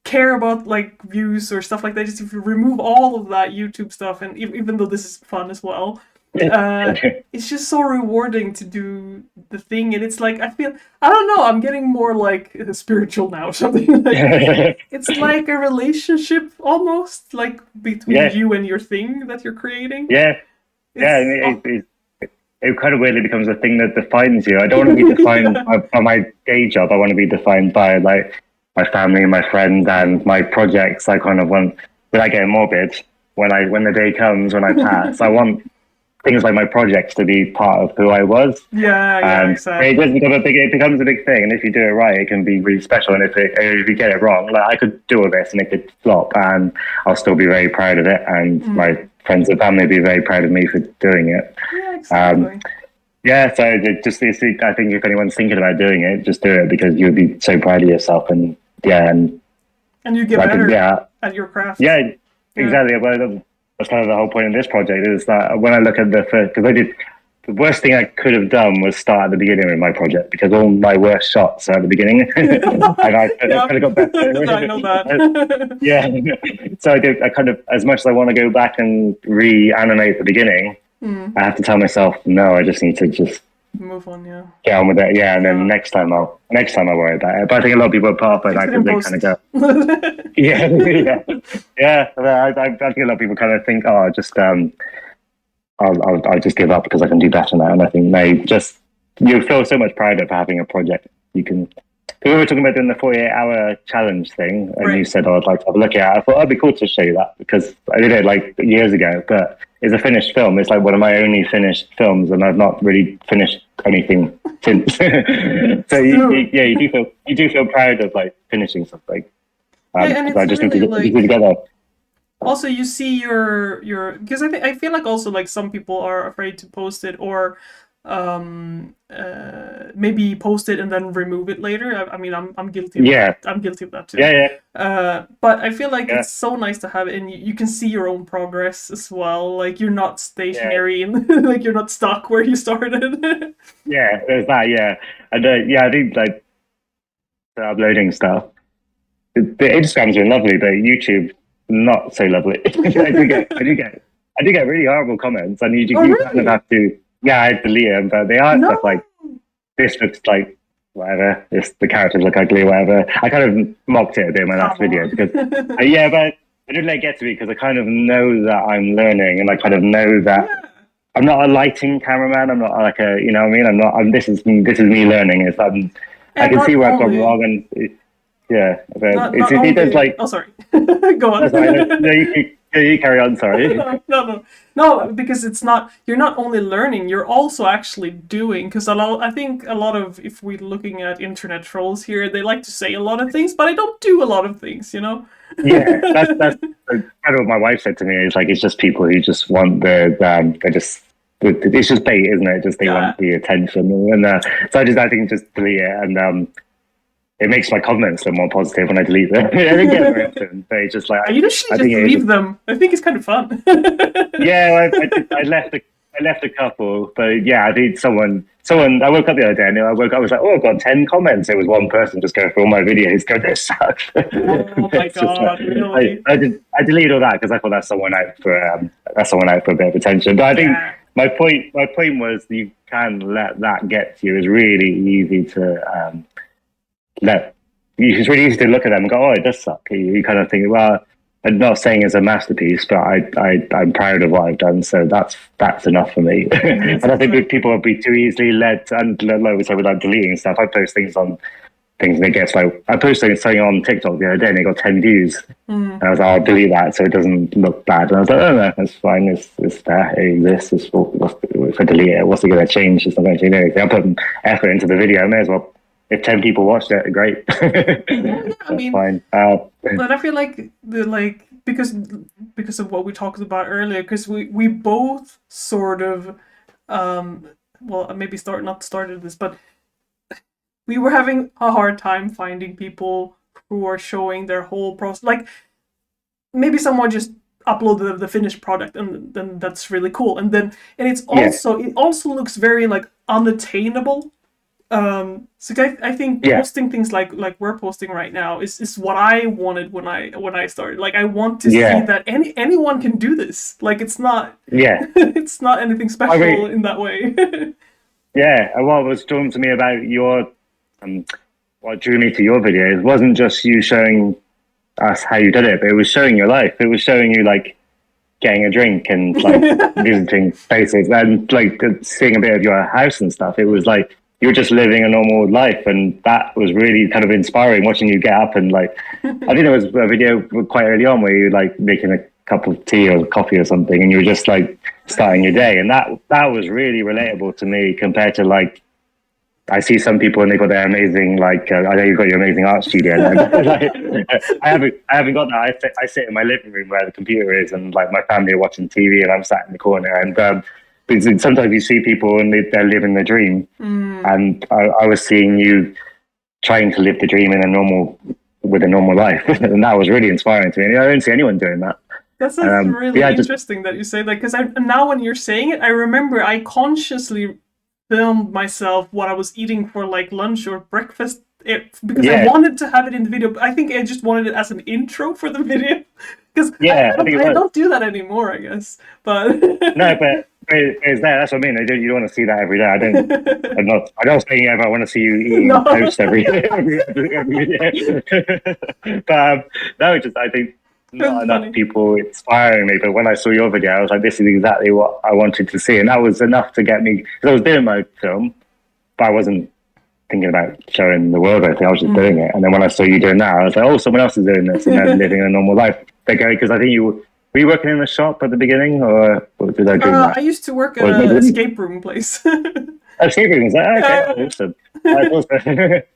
care about like views or stuff like that. Just if you remove all of that YouTube stuff, and even though this is fun as well, uh, it's just so rewarding to do the thing. And it's like I don't know, I'm getting more like spiritual now or something. Like it's like a relationship almost, like between yeah, you and your thing that you're creating. yeah, yeah. It's And it kind of weirdly becomes a thing that defines you. I don't want to be defined yeah, by my day job. I want to be defined by like my family, my friends, and my projects. I kind of want, without getting morbid, when the day comes when I pass, I want things like my projects to be part of who I was. yeah, And exactly. it becomes a big thing. And if you do it right, it can be really special. And if you get it wrong, like I could do all this and it could flop, and I'll still be very proud of it. And my Mm. friends and family be very proud of me for doing it. Yeah, Um, exactly. yeah, so I think if anyone's thinking about doing it, just do it because you'll be so proud of yourself. And yeah, and And you get I think, better yeah, at your craft. yeah, Yeah. exactly. Well, that's kind of the whole point of this project is that when I look at the first, because I did the worst thing I could have done was start at the beginning with my project because all my worst shots are at the beginning, and I Yeah, could have got I better. know that. Yeah, so I kind of, as much as I want to go back and reanimate the beginning, Mm, I have to tell myself no. I just need to just move on, yeah. get on with it. Yeah, and then Yeah. next time I'll worry about it. But I think a lot of people are put off by Fix that it because in they kind of post. go, yeah, yeah, yeah. I think a lot of people kind of think, oh, just I'll just give up because I can do better now. And I think no, just you feel so much prouder for having a project. You can. We were talking about doing the 48-hour challenge thing, and you Right. said, "Oh, I'd like to have a look at it." I thought it'd be cool to show you that because I did it like years ago. But it's a finished film. It's like one of my only finished films, and I've not really finished anything since. So Dude. yeah, you do feel proud of like finishing something. Yeah, and But I it's just need to really get, I just need to like get there. also you see your because I feel like also like some people are afraid to post it or maybe post it and then remove it later. I mean, I'm guilty of Yeah, that. I'm guilty of that too. yeah, yeah, But I feel like yeah, it's so nice to have it, and you can see your own progress as well. Like you're not yeah, stationary and like you're not stuck where you started. yeah. There's that. Yeah, and yeah, I think like the uploading stuff. The Instagram's been lovely, but YouTube not so lovely. I do get really horrible comments, and Oh, you kind of really? have to. Yeah, I delete them, but they are stuff No. like this looks like whatever. This the characters look ugly, whatever. I kind of mocked it a bit in my last Come video because, on. yeah, but I didn't let it get to me because I kind of know that I'm learning, and I kind of know that Yeah. I'm not a lighting cameraman. I'm not like a, you know what I mean. I'm not. This is me learning. I And can see not where I've gone only wrong, and yeah, but not it does only like. oh sorry. Go Oh, sorry, no, on. you carry on. Sorry. No, because it's not you're not only learning, you're also actually doing. Because I think a lot of if we're looking at internet trolls here, they like to say a lot of things, but I don't do a lot of things, you know. Yeah, that's kind of what my wife said to me. Is like it's just people who just want they just it's just bait, isn't it? Just they Yeah. want the attention, and so I think just delete it, and it makes my comments look more positive when I delete them. I didn't get it very often, but it's just like I usually I think just it leave just them. I think it's kind of fun. yeah, I left a couple, but yeah, I think someone. I woke up the other day and I woke up. I was like, oh, I've got 10 comments. It was one person just going through all my videos. Go, this sucks. Oh my It's just like god, really? I deleted all that because I thought that's someone out for a bit of attention. But I think Yeah. my point was you can let that get to you. It's really easy to let. It's really easy to look at them and go, oh, it does suck. You kind of think, well, I'm not saying it's a masterpiece, but I'm proud of what I've done, so that's enough for me. That's And I think that exactly. people would be too easily led, and like we said, without deleting stuff. I post things on things and it gets like I posted something on TikTok the other day and it got 10 views, Mm. and I was like, I'll delete that so it doesn't look bad. And I was like, oh no, that's fine. It's there. It exists. If I delete it, what's it going to change? It's not going to change anything. I put effort into the video. I may as well. If 10 people watched it, great. Yeah, yeah. I That's mean, fine. but I feel like the like because of what we talked about earlier, because we both sort of um well maybe not started this, but we were having a hard time finding people who are showing their whole process. Like maybe someone just uploaded the finished product, and then that's really cool. And Yeah, it also looks very like unattainable. So I think yeah, posting things like we're posting right now is what I wanted when I started. Like I want to see yeah, that anyone can do this. Like it's not yeah. it's not anything I special mean, in that way. yeah. And what was drawn to me about um, what drew me to your videos wasn't just you showing us how you did it, but it was showing your life. It was showing you like getting a drink and like visiting places and like seeing a bit of your house and stuff. It was like you were just living a normal life, and that was really kind of inspiring. Watching you get up and like, I think there was a video quite early on where you like making a cup of tea or coffee or something, and you were just like starting your day, and that was really relatable to me compared to like I see some people and they've got their amazing, like, I know you've got your amazing art studio now, but like, I haven't got that. I sit in my living room where the computer is and like my family are watching TV and I'm sat in the corner. And because sometimes you see people and they're living the dream. Mm, And I was seeing you trying to live the dream with a normal life. And that was really inspiring to me. And I don't see anyone doing that. that's Yeah, really just, interesting that you say that because I now when you're saying it, I remember I consciously filmed myself what I was eating for like lunch or breakfast because I yeah, wanted to have it in the video. But I think I just wanted it as an intro for the video because yeah, I think it I was. don't do that anymore, I guess. But No, but it's there. That's what I mean. You don't want to see that every day. I'm not saying ever I want to see you eating no, toast every day. But no, just I think not it's enough funny. people inspiring me. But when I saw your video, I was like, this is exactly what I wanted to see, and that was enough to get me. Because I was doing my film, but I wasn't thinking about showing the world anything. I was just doing Mm. it. And then when I saw you doing that, I was like, oh, someone else is doing this and they're living a normal life. They're going because I think you were you working in the shop at the beginning, or did I dream I that? used to work at Or a escape room place. I was thinking, was like, oh, okay, Yeah, awesome. I thought it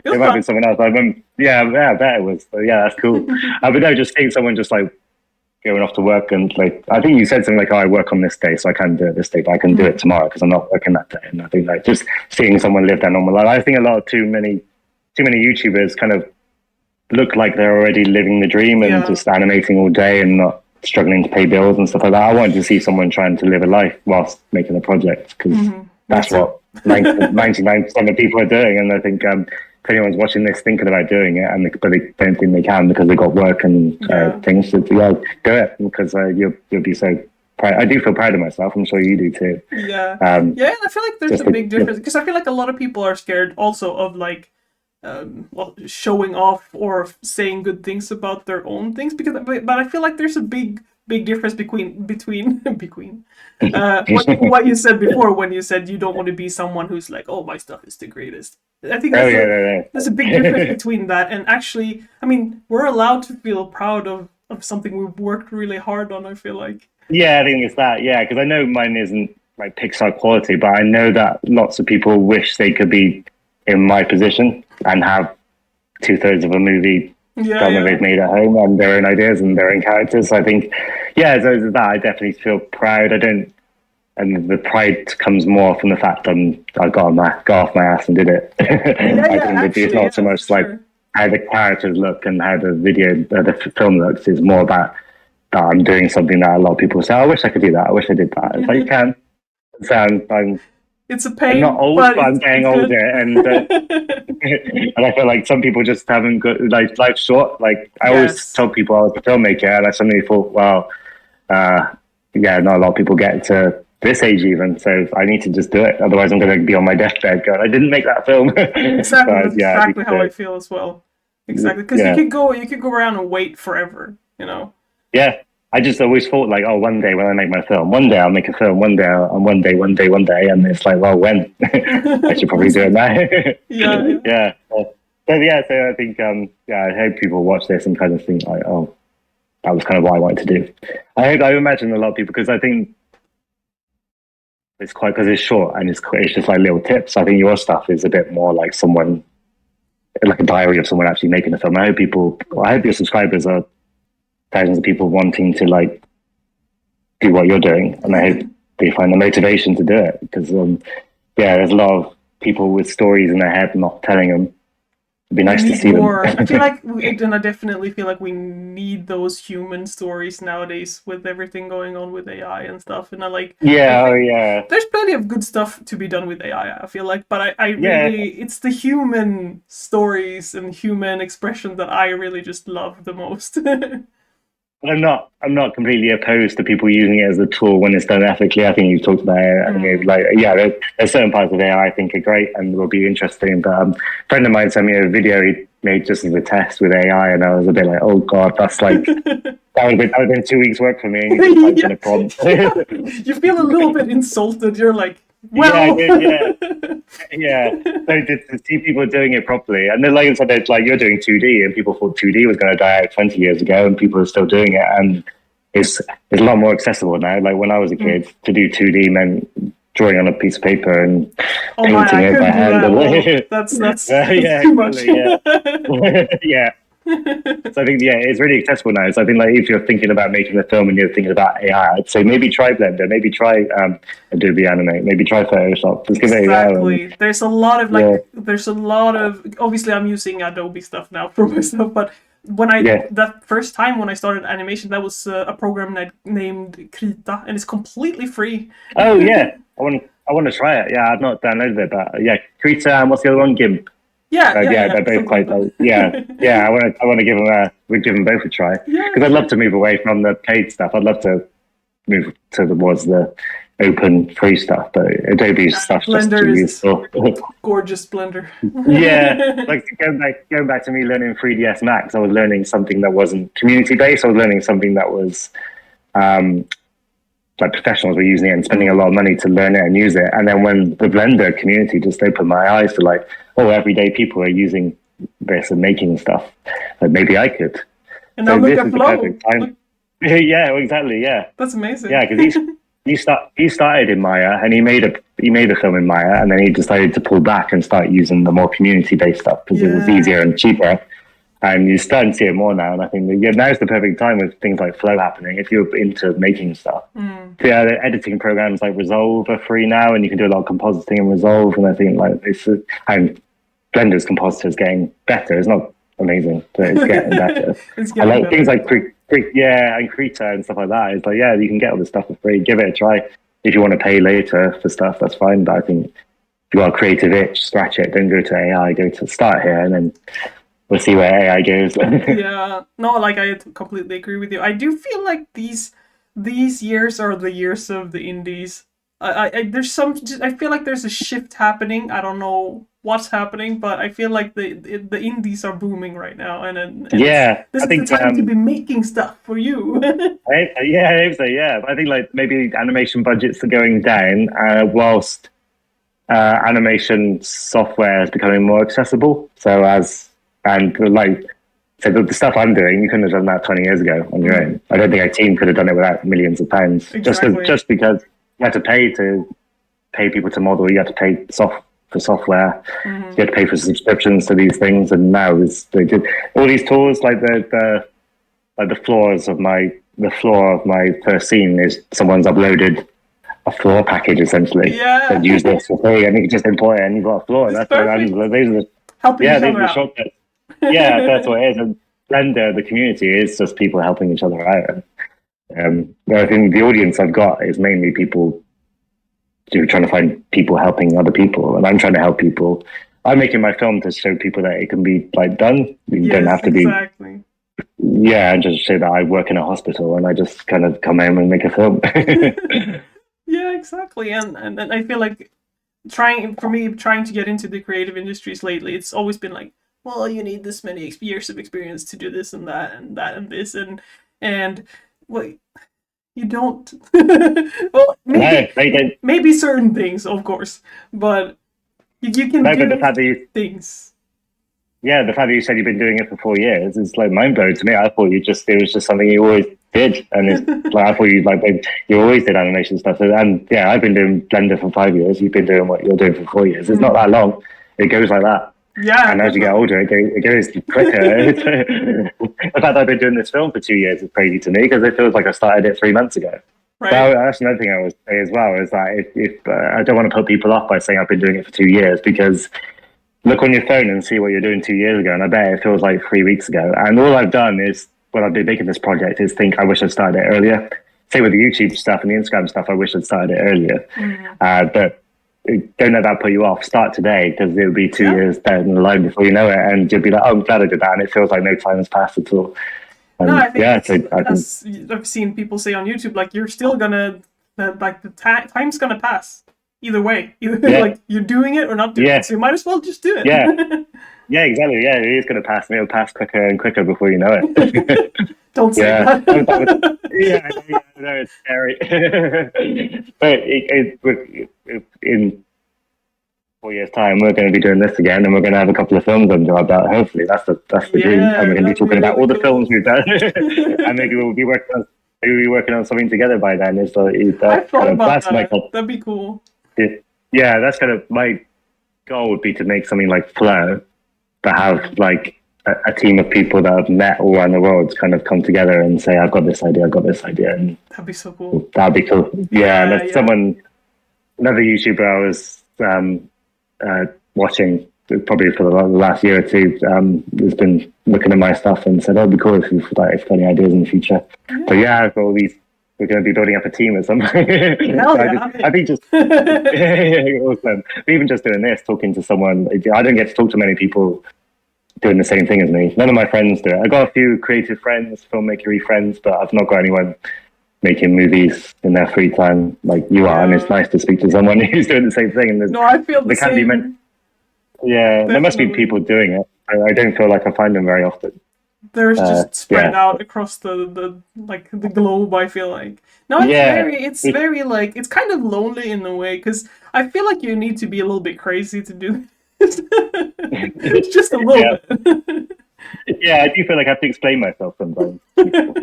it was might be fun. someone else. I remember, yeah, I bet it was. So, yeah, that's cool. But no, just seeing someone just like going off to work, and like I think you said something like, "Oh, I work on this day, so I can't do it this day, but I can do it tomorrow because I'm not working that day." And I think like just seeing someone live their normal life. I think a lot of too many YouTubers kind of look like they're already living the dream and Yeah. just animating all day and not struggling to pay bills and stuff like that. I wanted to see someone trying to live a life whilst making a project, because Me that's too. what 99% of people are doing. And I think if anyone's watching this thinking about doing it, but they don't think they can because they've got work and Yeah. things, to yeah, do it, because you'll be so proud. I do feel proud of myself. I'm sure you do too. Yeah. Um, Yeah, and I feel like there's just a to, big difference because I feel like a lot of people are scared also of like well, showing off or saying good things about their own things because but I feel like there's a big difference between what you said before when you said you don't want to be someone who's like, oh, my stuff is the greatest. I think oh yeah, no, there's a big difference no. between that and actually, I mean, we're allowed to feel proud of something we've worked really hard on, I feel like. Yeah, I think it's that. Yeah, because I know mine isn't like Pixar quality, but I know that lots of people wish they could be in my position and have two-thirds of a movie Yeah, done that yeah. they've made at home and their own ideas and their own characters. So I think, yeah, so that I definitely feel proud. I don't, and the pride comes more from the fact I got off my ass and did it. Yeah, I yeah, think it's actually, not so yeah, for much like sure. how the characters look and how the film looks. It's more about that I'm doing something that a lot of people say, "Oh, I wish I could do that. I wish I did that." It's like you can. So It's a I'm not pain, old, but but I'm getting it's good. older, and and I feel like some people just haven't got like life's short. Like I always Yes. tell people I was a filmmaker, and I suddenly thought, well, uh, yeah, not a lot of people get to this age even, so I need to just do it. Otherwise, I'm going to be on my deathbed going, I didn't make that film. Exactly. So That's yeah, I need exactly to how do I it. feel as well. Exactly. Because Yeah, you could go around and wait forever, you know. yeah. I just always thought like, oh, one day when I make my film, one day I'll make a film, one day, and it's like, well, when? I should probably do it now. Yeah, yeah. Yeah. So yeah, so I think yeah, I hope people watch this and kind of think like, oh, that was kind of what I wanted to do. I imagine a lot of people, because I think it's quite, because it's short and it's just like little tips. I think your stuff is a bit more like someone, like a diary of someone actually making a film. I hope your subscribers are thousands of people wanting to like do what you're doing, and I hope they find the motivation to do it, because yeah, there's a lot of people with stories in their head not telling them. It'd be We nice to need see them. more. I feel like, and I definitely feel like we need those human stories nowadays with everything going on with AI and stuff. And I Yeah, oh think yeah, there's plenty of good stuff to be done with AI. I feel like, but I yeah. really, it's the human stories and human expression that I really just love the most. But I'm not completely opposed to people using it as a tool when it's done ethically. I think you've talked about it. I think it's like, yeah, there's certain parts of AI I think are great and will be interesting. But a friend of mine sent me a video he made just as a test with AI, and I was a bit like, oh god, that's like that would have been 2 weeks work for me. And he just typed in Yeah, a prompt. yeah. You feel a little bit insulted. You're like, Yeah, I well, did. Yeah, yeah. So to see people doing it properly, and then like I said, it's like you're doing 2D, and people thought 2D was going to die out 20 years ago, and people are still doing it, and it's a lot more accessible now. Like when I was a Mm. kid, to do 2D meant drawing on a piece of paper and Oh my, painting I it by couldn't do hand. that. Oh, that's Yeah, too much. exactly. Yeah, yeah. So I think yeah, it's really accessible now. So I think like if you're thinking about making a film and you're thinking about AI, I'd say maybe try Blender, maybe try Adobe Animate, maybe try Photoshop. Just give it a go. And Exactly. There's a lot of yeah, obviously I'm using Adobe stuff now for myself, but when I yeah. that first time when I started animation, that was a program named Krita, and it's completely free. Oh yeah, I want to try it. Yeah, I've not downloaded it, but yeah, Krita and what's the other one? GIMP. Yeah, yeah, Yeah, yeah, they're both something like quite. that. Yeah, yeah. I want to give them we give them both a try, Yeah, because I'd love sure. to move away from the paid stuff. I'd love to move towards the open free stuff, but Adobe's stuff's just too Blender is useful. gorgeous. Blender. Yeah, like going back to me learning 3ds Max, I was learning something that wasn't community based. I was learning something that was um, like professionals were using it and spending a lot of money to learn it and use it. And then when the Blender community just opened my eyes to like, oh, everyday people are using this and making stuff, like maybe I could. And now So look this at is the Flow. perfect time. Look, Yeah, exactly. Yeah, that's amazing. yeah, because he started in Maya, and he made a film in Maya, and then he decided to pull back and start using the more community based stuff because it was Yeah. easier and cheaper. And you start to see it more now. And I think that, yeah, now's the perfect time with things like Flow happening. If you're into making stuff, yeah, the editing programs like Resolve are free now, and you can do a lot of compositing in Resolve. And I think like it's and Blender's compositor is getting better. It's not amazing, but it's getting better. It's I getting like things better. like yeah, and Krita and stuff like that. It's like, yeah, you can get all this stuff for free. Give it a try. If you want to pay later for stuff, that's fine. But I think if you got a creative itch, scratch it. Don't go to AI. Go to start here, and then we'll see where AI goes. Yeah, no, like I completely agree with you. I do feel like these years are the years of the indies. There's some. I feel like there's a shift happening. I don't know what's happening, but I feel like the indies are booming right now, and it's Yeah, this I is the think time to be making stuff for you. yeah, I think so. Yeah, I think like maybe animation budgets are going down, whilst animation software is becoming more accessible. So like so the stuff I'm doing, you couldn't have done that 20 years ago on your own. I don't think our team could have done it without millions of pounds. Exactly. Just because you had to pay people to model, you had to pay for software, you had to pay for subscriptions to these things, and now they did all these tools like the floor of my first scene is someone's uploaded a floor package essentially Yeah, that use this for free, and you can just import it and you've got a floor. it's That's what I'm. perfect. Those are the Helping each these are other the out. shortcuts. Yeah, that's what it is. And Blender, the community is just people helping each other out. And I think the audience I've got is mainly people trying to find people helping other people, and I'm trying to help people. I'm making my film to show people that it can be like done. You don't Yes, have to be. exactly. Yeah, and just say that I work in a hospital and I just kind of come in and make a film. Yeah, exactly. And I feel like trying to get into the creative industries lately, it's always been like, well, you need this many years of experience to do this and that and that and this and well, you don't. Well, No, they don't. maybe certain things, of course, but you can No, but the do fact that you, things. yeah, the fact that you said you've been doing it for 4 years is like mind blowing to me. I thought it was just something you always did, and it's like I thought you always did animation stuff. And yeah, I've been doing Blender for 5 years. You've been doing what you're doing for 4 years. It's not that long. It goes like that. Yeah, And as you get definitely. older, it goes quicker. The fact that I've been doing this film for 2 years is crazy to me because it feels like I started it 3 months ago. Right. Well, that's another thing I would say as well is that if I don't want to put people off by saying I've been doing it for 2 years because look on your phone and see what you're doing 2 years ago, and I bet it feels like 3 weeks ago. And all I've done is when I've been making this project is think I wish I'd started it earlier. Say with the YouTube stuff and the Instagram stuff, I wish I'd started it earlier. But don't let that put you off. Start today because it'll be 2 years down the line before you know it, and you'll be like, "Oh, I'm glad I did that," and it feels like no time has passed at all. No, And I think yeah, it's so I think as I've seen people say on YouTube, like you're still gonna like the time's gonna pass either way. Either yeah, like you're doing it or not doing yeah, it, so you might as well just do yeah, it. yeah, exactly. Yeah, it is going to pass, and it'll pass quicker and quicker before you know it. Don't say Yeah, that. yeah, I know it's scary, but in 4 years' time, we're going to be doing this again, and we're going to have a couple of films under our belt. Hopefully, that's the dream, and Yeah, we're going to be that'd be talking about really all the films cool. we've done, and maybe we'll be working on something together by then. I That's thought kind of about that's my that. goal. That'd be cool. Yeah, that's kind of my goal would be to make something like Flow that have like a team of people that have met all around the world kind of come together and say, I've got this idea, and That'd be so cool. that'd be cool. Yeah, and Yeah, if yeah. another YouTuber I was watching probably for the last year or two, has been looking at my stuff and said, "Oh, it'd be cool if you've got any ideas in the future." But Yeah. yeah, I've got all these. We're going to be building up a team or something. Hell So yeah. I think just awesome. But even just doing this, talking to someone, I don't get to talk to many people doing the same thing as me. None of my friends do it. I got a few creative friends, filmmakery friends, but I've not got anyone making movies in their free time like you are. And it's Yeah. nice to speak to someone who's doing the same thing. And No, I feel the there can be many, same. yeah, there must be Definitely. people doing it. I don't feel like I find them very often. There's just spread Yeah, out across the like the globe. I feel like no, yeah, it's very like it's kind of lonely in a way because I feel like you need to be a little bit crazy to do this. Just a little yeah, bit. yeah. I do feel like I have to explain myself sometimes to people.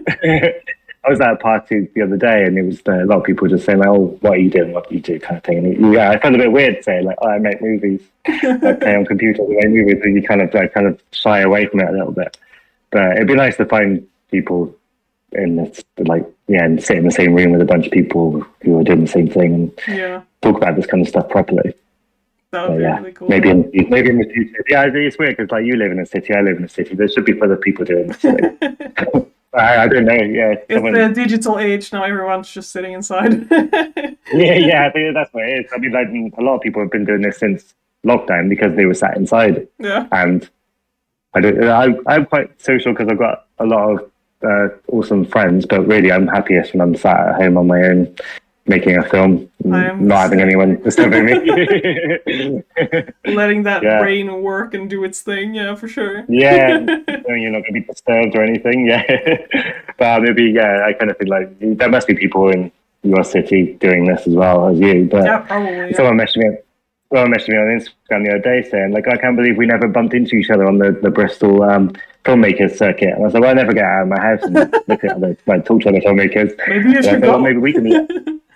I was at a party the other day, and it was a lot of people just saying, like, "Oh, what are you doing? What do you do?" kind of thing. And yeah, I felt a bit weird saying, like, "Oh, I make movies. I play on computers, I make movies." And you kind of shy away from it a little bit. But it'd be nice to find people in this, like, yeah, and sit in the same room with a bunch of people who are doing the same thing and Yeah, talk about this kind of stuff properly. that would But be yeah, really cool. maybe in the future. Yeah, it's weird because like you live in a city, I live in a city. There should be other people doing this. I don't know. Yeah, It's the digital age now. Everyone's just sitting inside. yeah. I think that's what it is. I mean, like a lot of people have been doing this since lockdown because they were sat inside, Yeah. and I'm quite social because I've got a lot of awesome friends. But really, I'm happiest when I'm sat at home on my own, making a film, not having anyone disturbing me. Letting that Yeah, brain work and do its thing. Yeah, for sure. yeah. You're not going to be disturbed or anything. Yeah, but maybe yeah. I kind of feel like there must be people in your city doing this as well as you. Yeah, But probably. Yeah. someone messaged me. Someone messaged me on Instagram the other day saying, like, I can't believe we never bumped into each other on the Bristol filmmakers circuit. And I was like, well, I never get out of my house and look at other, like, talk to other filmmakers. Maybe you And I should thought, well, go. maybe we can meet.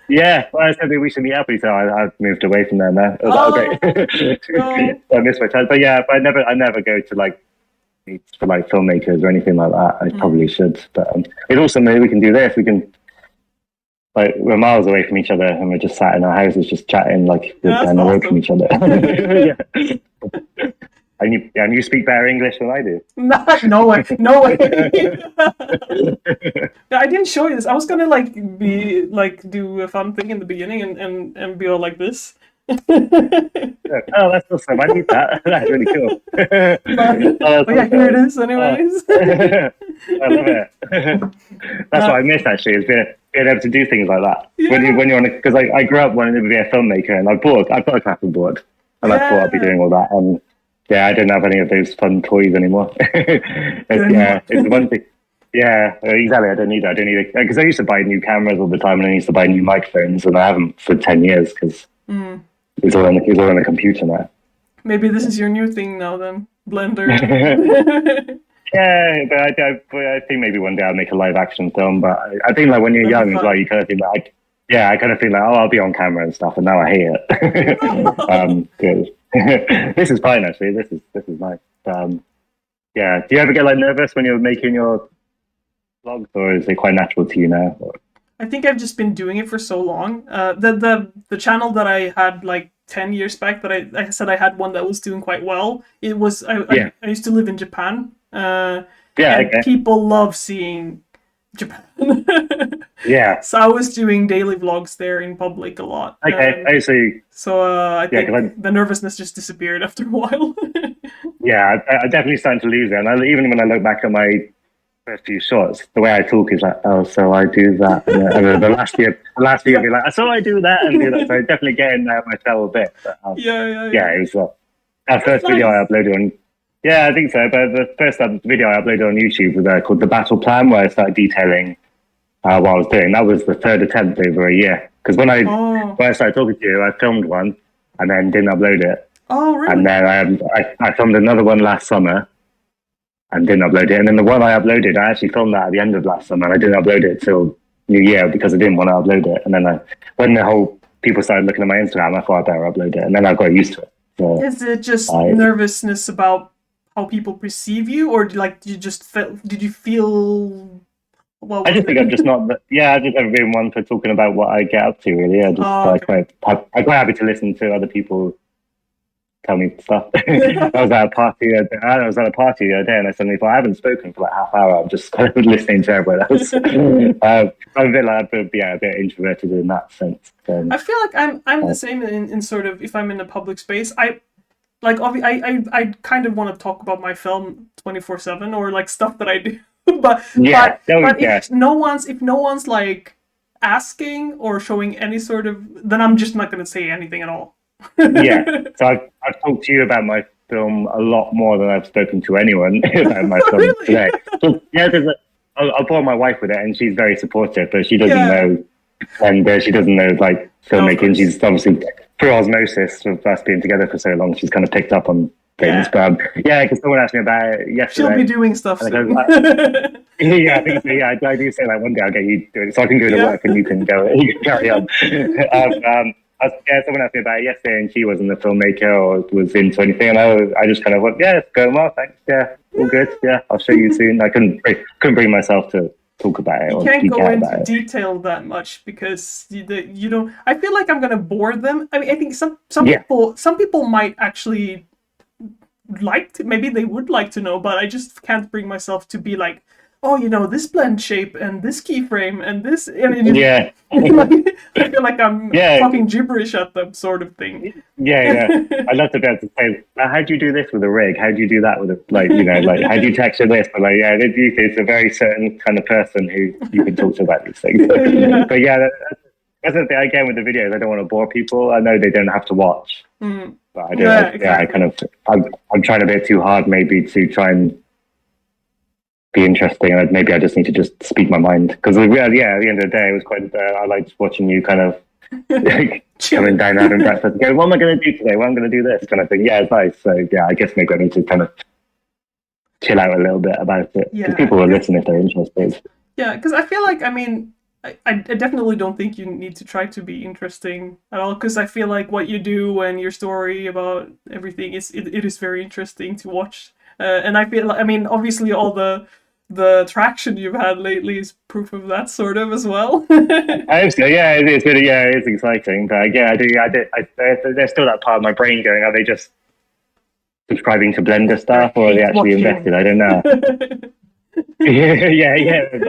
Yeah, well, I said maybe we should meet up. He said, I've moved away from there now. I was like, okay. No. I miss my chance. But yeah, but I never go to like meets for like filmmakers or anything like that. I probably should. But it also maybe we can do this. We can like we're miles away from each other and we're just sat in our houses just chatting like we're Yeah, down the road awesome. from each other. Yeah. And you speak better English than I do. No way, no way. Yeah, I didn't show you this. I was gonna like be like do a fun thing in the beginning and be all like this. Oh, that's awesome. I need that. That's really cool. But yeah, here it is, anyways. I love it. That's what I miss actually, is being able to do things like that. Yeah. When you're on, because I grew up wanting to be a filmmaker, and I've got a clapperboard, and I thought I'd be doing all that, and yeah, I didn't have any of those fun toys anymore. It's one thing. Yeah, exactly. I don't need it because I used to buy new cameras all the time, and I used to buy new microphones, and I haven't for 10 years because it's all on the computer now. Maybe this is your new thing now, then Blender. Yeah, but I think maybe one day I'll make a live action film. But I think like when you're young as well, you kind of think like, yeah, I kind of feel like, oh, I'll be on camera and stuff, and now I hate it. Good. This is fine actually. This is nice. Yeah. Do you ever get like nervous when you're making your vlogs, or is it quite natural to you now? I think I've just been doing it for so long. The channel that I had like 10 years back that I said I had one that was doing quite well. It was I used to live in Japan. And people love seeing Japan. Yeah. So I was doing daily vlogs there in public a lot. Okay, I see. So I think the nervousness just disappeared after a while. Yeah, I definitely starting to lose it. And even when I look back at my first few shots, the way I talk is like, oh, so I do that. And then the last year I'll be like, so I do that and do that. So definitely getting out of my shell a bit. But, yeah, it was that first video I uploaded on. Yeah, I think so. But the first video I uploaded on YouTube was called The Battle Plan, where I started detailing what I was doing. That was the third attempt over a year. Because when I started talking to you, I filmed one and then didn't upload it. Oh, really? And then I filmed another one last summer and didn't upload it. And then the one I uploaded, I actually filmed that at the end of last summer, and I didn't upload it till New Year because I didn't want to upload it. And then when the whole people started looking at my Instagram, I thought I better upload it, and then I got used to it. So is it just nervousness about how people perceive you, or did you feel? Well, I just think I'm just not. I've just never been one for talking about what I get up to. Really, I'm quite happy to listen to other people tell me stuff. I was at a party the other day, and I suddenly thought I haven't spoken for like half hour. I'm just kind of listening to everyone else. I'm a bit introverted in that sense. I feel like I'm the same in sort of if I'm in a public space. I kind of want to talk about my film 24/7 or like stuff that I do. but if no one's like asking or showing any sort of, then I'm just not going to say anything at all. Yeah, so I've talked to you about my film a lot more than I've spoken to anyone about my film today. So, yeah, I brought my wife with it, and she's very supportive, but she doesn't know, and she doesn't know like filmmaking. She's obviously through osmosis of us being together for so long, she's kind of picked up on things. But because someone asked me about it yesterday, she'll be doing stuff soon. Yeah, I think so. Yeah, I do say like one day I'll get you to do it, so I can go to work and you can go. You can carry on. Someone asked me about it yesterday, and she wasn't a filmmaker or was into anything, and I just kind of went, "Yeah, it's going well, thanks." Yeah, all good. Yeah, I'll show you soon. I couldn't bring myself to talk about it You or can't geek go out into about it. detail that much because you don't. I feel like I'm gonna bore them. I mean, I think Yeah, some people might actually like to, maybe they would like to know, but I just can't bring myself to be like, oh, this blend shape and this keyframe and this, and yeah, like, I feel like I'm yeah, talking gibberish at them, sort of thing. yeah. I'd love to be able to say, how do you do this with a rig? How do you do that with a like how do you texture this? But like, yeah, it's a very certain kind of person who you can talk to about these things. Yeah. But yeah, that's the thing again with the videos. I don't want to bore people. I know they don't have to watch, Mm. but I do. Yeah, Yeah, I kind exactly. of I'm trying a bit too hard maybe to try and be interesting, and maybe I just need to just speak my mind because yeah, at the end of the day, it was quite. I liked watching you kind of like coming Chilling. down having breakfast. Go, what am I going to do today? Well, I'm going to do this kind of thing. Yeah, it's nice. So yeah, I guess maybe I need to kind of chill out a little bit about it because Yeah, people will because listen if they're interested. I feel like, I mean, I definitely don't think you need to try to be interesting at all, because I feel like what you do and your story about everything it is very interesting to watch. And I feel like, I mean, obviously all the traction you've had lately is proof of that, sort of, as well. I hope so. Yeah, it's really it's exciting. But yeah, there's still that part of my brain going. Are they just subscribing to Blender I stuff, or are they hate actually watching. invested? I don't know. Yeah.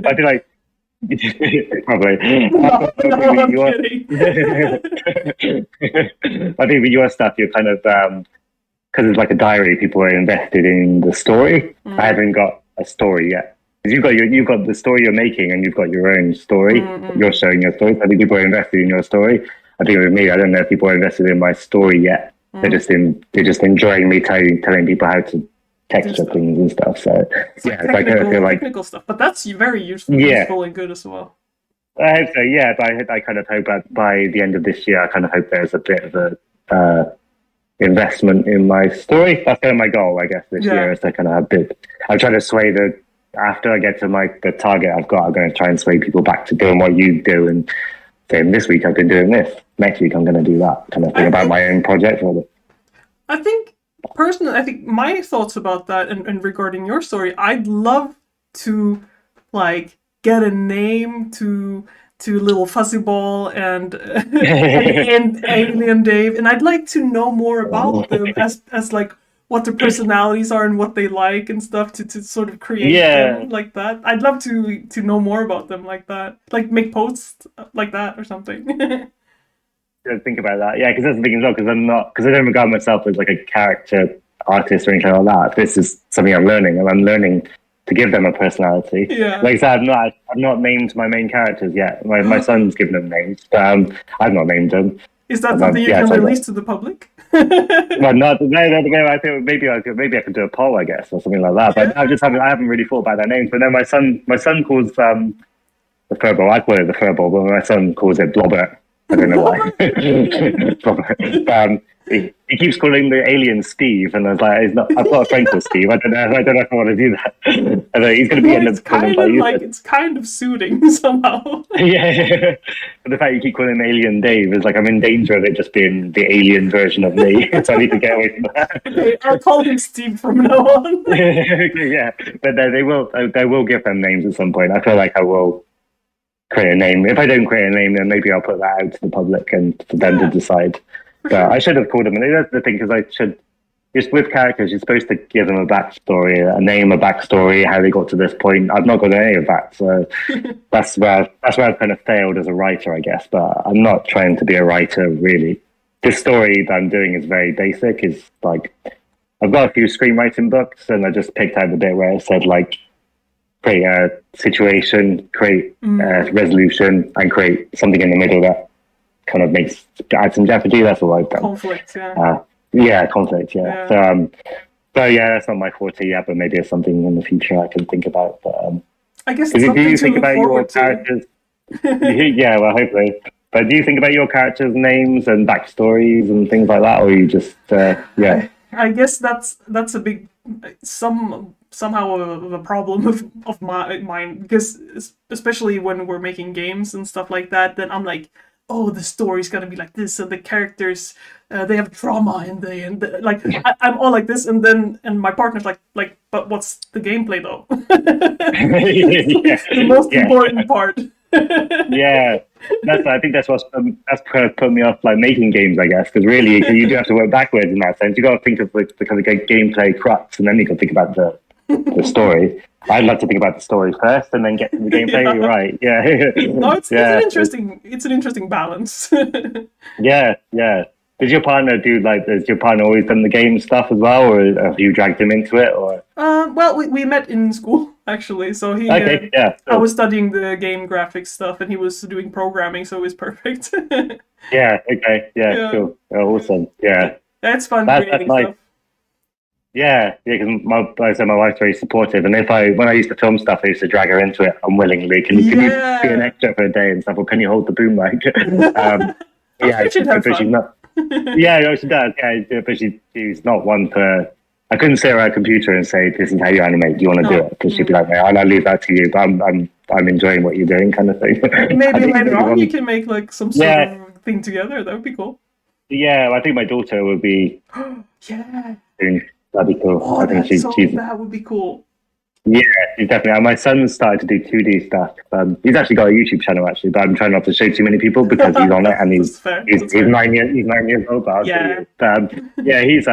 I feel like probably. No, I no, think with I'm your, kidding. I think with your stuff, you're kind of because it's like a diary. People are invested in the story. I Mm, haven't got a story yet. Because you've got the story you're making, and you've got your own story. You're mm, showing your story. So I think people are invested in your story. I think with me, I don't know if people are invested in my story yet. mm. They're just enjoying me telling people how to Do texture stuff. things and stuff. So It's like yeah, it's like I feel like technical stuff, but that's very yeah, useful and good as well. I hope so. Yeah, but I kind of hope that by the end of this year, I kind of hope there's a bit of a investment in my story. That's kind of my goal, I guess, this year Yeah. is to kind of have bit. I'm trying to sway the after I get to the target I've got. I'm going to try and sway people back to doing what you do and saying this week I've been doing this. Next week I'm going to do that kind of thing I about think my own project. I think personally, I think my thoughts about that, and regarding your story, I'd love to like get a name to little fuzzy ball and and alien Dave, and I'd like to know more about them as like what their personalities are and what they like and stuff, to sort of create Yeah, them like that. I'd love to know more about them like that, like make posts like that or something. think about that. Yeah, because that's the thing as well. Because I don't regard myself as like a character artist or anything like that. This is something I'm learning, and I'm learning to give them a personality. Yeah. Like I said, I've not named my main characters yet. My son's given them names, but I've not named them. Is that And something you yeah, can so release to the public? well, not no. I think maybe I could do a poll, I guess, or something like that. But Yeah. I haven't really thought about their names. But no, my son calls the furball. I call it the furball, but my son calls it Blobbert. I don't know why. Robert. Blobbert. He keeps calling the alien Steve, and I was like, he's not, I've got a friend called Steve. I don't know. I don't know if I want to do that. I know, he's going to be Well, end it's up calling him kind by of you. like, it's kind of suiting somehow. Yeah, but the fact you keep calling him Alien Dave is like I'm in danger of it just being the alien version of me. So I need to get away from that. Okay, I'll call him Steve from now on. Yeah, but they will give them names at some point. I feel like I will create a name. If I don't create a name, then maybe I'll put that out to the public and for them to Yeah, decide. for But I sure. should have called them. And that's the thing because I should. Just with characters, you're supposed to give them a backstory, a name, a backstory, how they got to this point. I've not got any of that, so that's where I've kind of failed as a writer, I guess. But I'm not trying to be a writer really. This story that I'm doing is very basic. Is like I've got a few screenwriting books, and I just picked out the bit where it said like create a situation, create a Mm, resolution, and create something in the middle that kind of makes add some jeopardy. That's all I've done. conflict, yeah. Uh, yeah, conflict. Yeah. Yeah. So yeah, that's not my forte yet, but maybe it's something in the future I can think about. But I guess it's do something you to think look about your forward to. characters? Yeah, well, hopefully. But do you think about your characters' names and backstories and things like that, or you just yeah? I guess that's a big somehow a problem of mine, because especially when we're making games and stuff like that, then I'm like, oh, the story's gonna be like this, and the characters, they have drama in like I'm all like this, and then and my partner's like, but what's the gameplay though? Yeah, The most yeah, important part. yeah. I think that's kind of put me off like making games, I guess, because really you do have to work backwards in that sense. You got to think of like the kind of gameplay crux, and then you got to think about the story. I'd love to think about the story first, and then get to the gameplay. You're Yeah. right. Yeah, No, it's an yeah, interesting balance. yeah, yeah. Did your partner do like? Has your partner always done the game stuff as well, or have you dragged him into it? Or Well, we met in school actually. So okay, yeah, I cool. was studying the game graphics stuff, and he was doing programming, so it was perfect. Yeah, okay, yeah, Yeah, cool, oh, awesome, yeah. it's fun That's creating nice. stuff. Yeah, yeah, because like I said, my wife's very supportive, and if when I used to film stuff, I used to drag her into it unwillingly. Can you be an Yeah, extra for a day and stuff, or can you hold the boom mic? um, I'm yeah, sure she'd have but she's fun. not. Yeah, no, she does. Yeah, but she's not one for. I couldn't sit her at a computer and say, "This is how you animate. Do you want to do No. it?" Because she'd be like, "No, I'll leave that to you." But I'm enjoying what you're doing, kind of thing. I Maybe think later maybe on you one. can make like some sort Yeah, of thing together. That would be cool. yeah. I think my daughter would be Yeah. doing. That'd be cool. Oh, I think she's that would be cool. yeah, he's definitely. My son's started to do 2D stuff. He's actually got a YouTube channel actually, but I'm trying not to show too many people because he's on it and That's fair. That's he's fair. 9 years old. But I'll show Yeah. you. Yeah, he's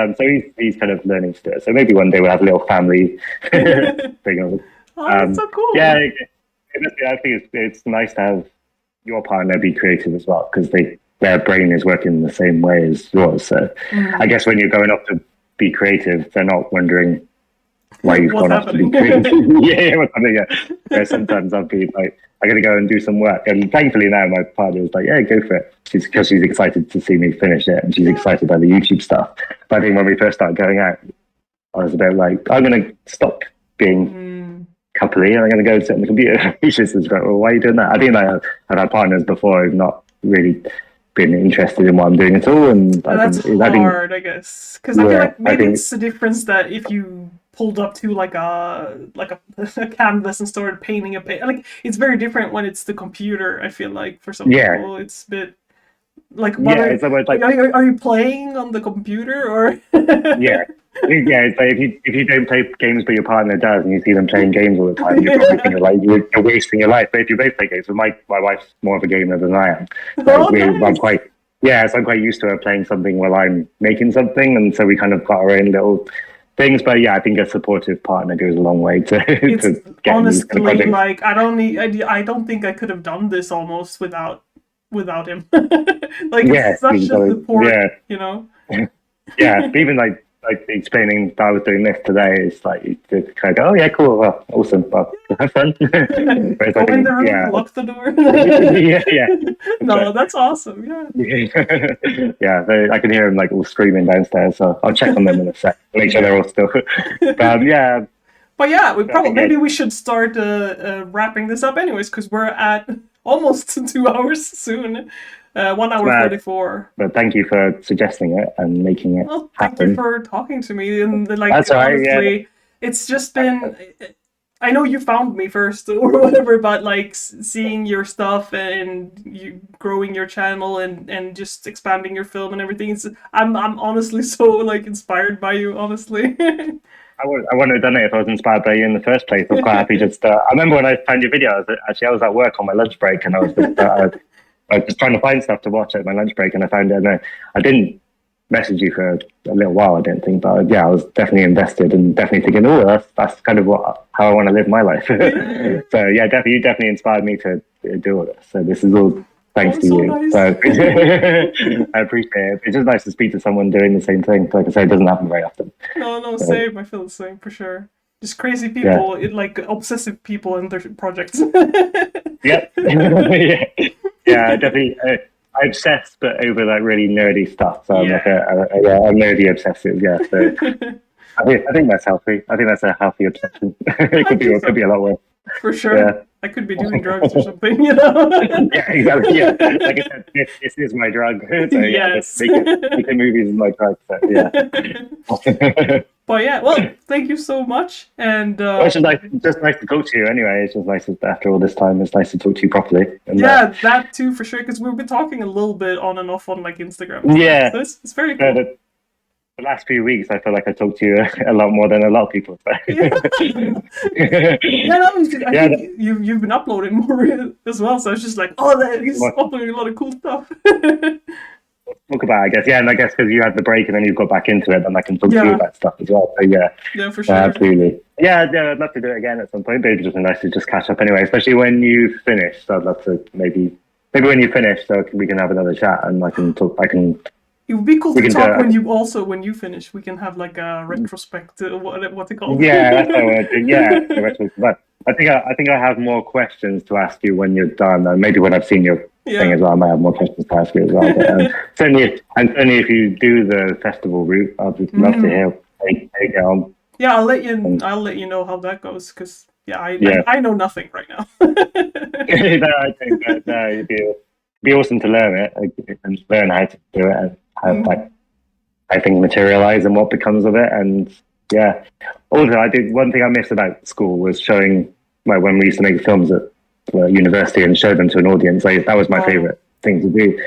kind of learning to do it. So maybe one day we'll have a little family thing of it. Oh, that's so Yeah, cool. I think it's nice to have your partner be creative as well because their brain is working in the same way as yours. So I Mm. guess when you're going off to be creative, they're not wondering why you've What's gone off to be happening? creative. Yeah, what's happening? Yeah. Where sometimes I'll be like, I gotta go and do some work, and thankfully now my partner is like, yeah, go for it. Because she's excited to see me finish it, and she's Yeah. excited by the YouTube stuff. But I think when we first started going out, I was a bit like, I'm gonna stop being Mm. coupley, and I'm gonna go sit on the computer. She's just like, well, why are you doing that? I think I've had partners before who've not really been interested in what I'm doing at all, and That's I think hard, I guess, because I feel yeah, like I maybe think it's the difference that if you pulled up to a canvas and started painting like it's very different when it's the computer. I feel like for some yeah, people it's a bit like what yeah. It's almost like are you playing on the computer or? yeah. Yeah, it's like if you don't play games but your partner does and you see them playing games all the time, you're probably thinking like you're wasting your life. But if you both play games, so my wife's more of a gamer than I am. Oh, I'm nice. quite so I'm quite used to her playing something while I'm making something, and so we kind of got our own little things. But yeah, I think a supportive partner goes a long way to It's to getting these kind of honestly projects. like I don't think I could have done this almost without him. Like it's Yeah, such a support, yeah. you know. Yeah, even like explaining that I was doing this today, it's like you could kind of go, oh yeah, cool, well, awesome, well, have fun. Whereas I Go in the think, room, yeah, lock the door. yeah, yeah, that's No, right. that's awesome. Yeah. Yeah, I can hear them like all screaming downstairs, so I'll check on them in a sec, make sure they're all still. Yeah, But yeah, I think maybe we should start wrapping this up anyways, because we're at almost 2 hours soon. 1 hour it's 44. but thank you for suggesting it and making it Well, thank you happen. for talking to me. And like, That's all right. Yeah, honestly, it's just been. I know you found me first or whatever, but like seeing your stuff and you growing your channel and just expanding your film and everything. I'm honestly so like inspired by you. Honestly. I wouldn't have done it if I was inspired by you in the first place. I was quite happy. Just I remember when I found your video. I was at work on my lunch break, and I was just trying to find stuff to watch at my lunch break, and I found it. And I didn't message you for a little while, I didn't think, but yeah, I was definitely invested and definitely thinking, oh, that's kind of how I want to live my life. Yeah. So yeah, definitely, you definitely inspired me to do all this. So this is all thanks Oh, to so you. nice. So I appreciate it. It's just nice to speak to someone doing the same thing. Like I say, it doesn't happen very often. No, no, So, same. I feel the same for sure. Just crazy yeah. people, like obsessive people in their projects. Yep. Yeah. Yeah, definitely. I obsess, but over like really nerdy stuff. So I'm like Yeah. a nerdy obsessive. Yeah. So I think that's healthy. I think that's a healthy obsession. I think It could be a lot worse. For Yeah. sure. I could be doing drugs or something, you know? Yeah, exactly. Yeah, like I said, this is my drug. So yeah, Yes. making movies is my drug. So yeah. But yeah, well, thank you so much. And Well, it's just nice to talk to you. Anyway, it's just nice after all this time. It's nice to talk to you properly. And yeah, that too for sure, because we've been talking a little bit on and off on like Instagram and stuff. yeah, So it's very no, cool. the last few weeks, I feel like I talked to you a lot more than a lot of people. So. Yeah. Yeah, no, I Yeah, think you've been uploading more as well, so it's just like, oh, he's uploading a lot of cool stuff. talk about, I guess. Yeah, and I guess because you had the break and then you've got back into it, then I can talk to you Yeah, about stuff as well. So yeah, yeah, for sure. absolutely. Yeah, yeah, I'd love to do it again at some point. But it'd just be nice to just catch up anyway, especially when you finish. So I'd love to maybe when you finish, so we can have another chat and I can talk. It would be cool We to can do talk it. when you finish. We can have like a retrospective, what's it called? Yeah, that's what I want to do. Yeah, the rest of but I think I have more questions to ask you when you're done, and maybe when I've seen your thing Yeah. as well, I might have more questions to ask you as well. But certainly if you do the festival route, I'd just love to Mhm. hear how you get on. Yeah, And I'll let you know how that goes, because yeah, yeah, I know nothing right now. no, I think that it'd be awesome to learn it and learn how to do it and how Mhm. how things materialize and what becomes of it. And yeah, also I did one thing I missed about school was showing like when we used to make films at university and show them to an audience. Like that was my Oh, favorite thing to do.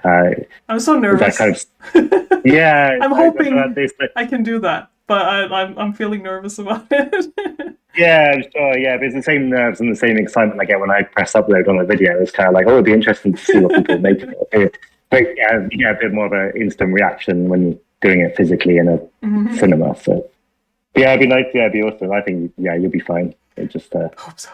Uh, I'm so that nervous. kind of yeah. I'm I feel like hoping this. I can do that, but I'm feeling nervous about it. Yeah, I'm sure. Yeah, but it's the same nerves and the same excitement I get when I press upload on a video. It's kind of like, oh, it'd be interesting to see what people make of it. But yeah, you get a bit more of an instant reaction when you're doing it physically in a Mhm. cinema. So yeah, it'd be nice. Yeah, it'd be awesome. I think yeah, you'll be fine. It just Hope so.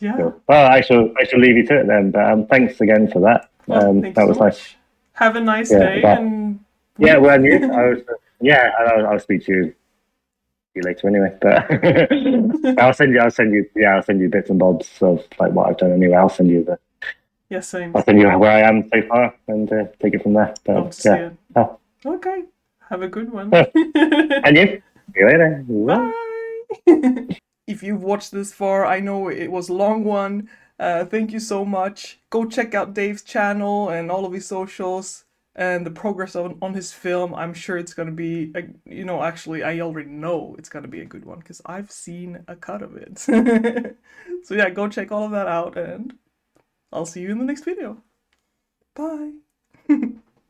Yeah. cool. Well, I shall leave you to it then. But thanks again for that. Well, thank you That so was nice. much. Have a nice Yeah, day and yeah. week. Well, and you. Yeah, I'll speak to you later anyway. But I'll send you bits and bobs of like what I've done anyway. Yeah, same. I'll send you where I am so far and take it from there. Love But to see yeah. it. Oh, Okay. Have a good one. oh. And you? See you later. Bye. Bye. If you've watched this far, I know it was a long one. Thank you so much. Go check out Dave's channel and all of his socials and the progress on his film. I'm sure it's gonna be, actually, I already know it's gonna be a good one because I've seen a cut of it. So yeah, go check all of that out and I'll see you in the next video. Bye.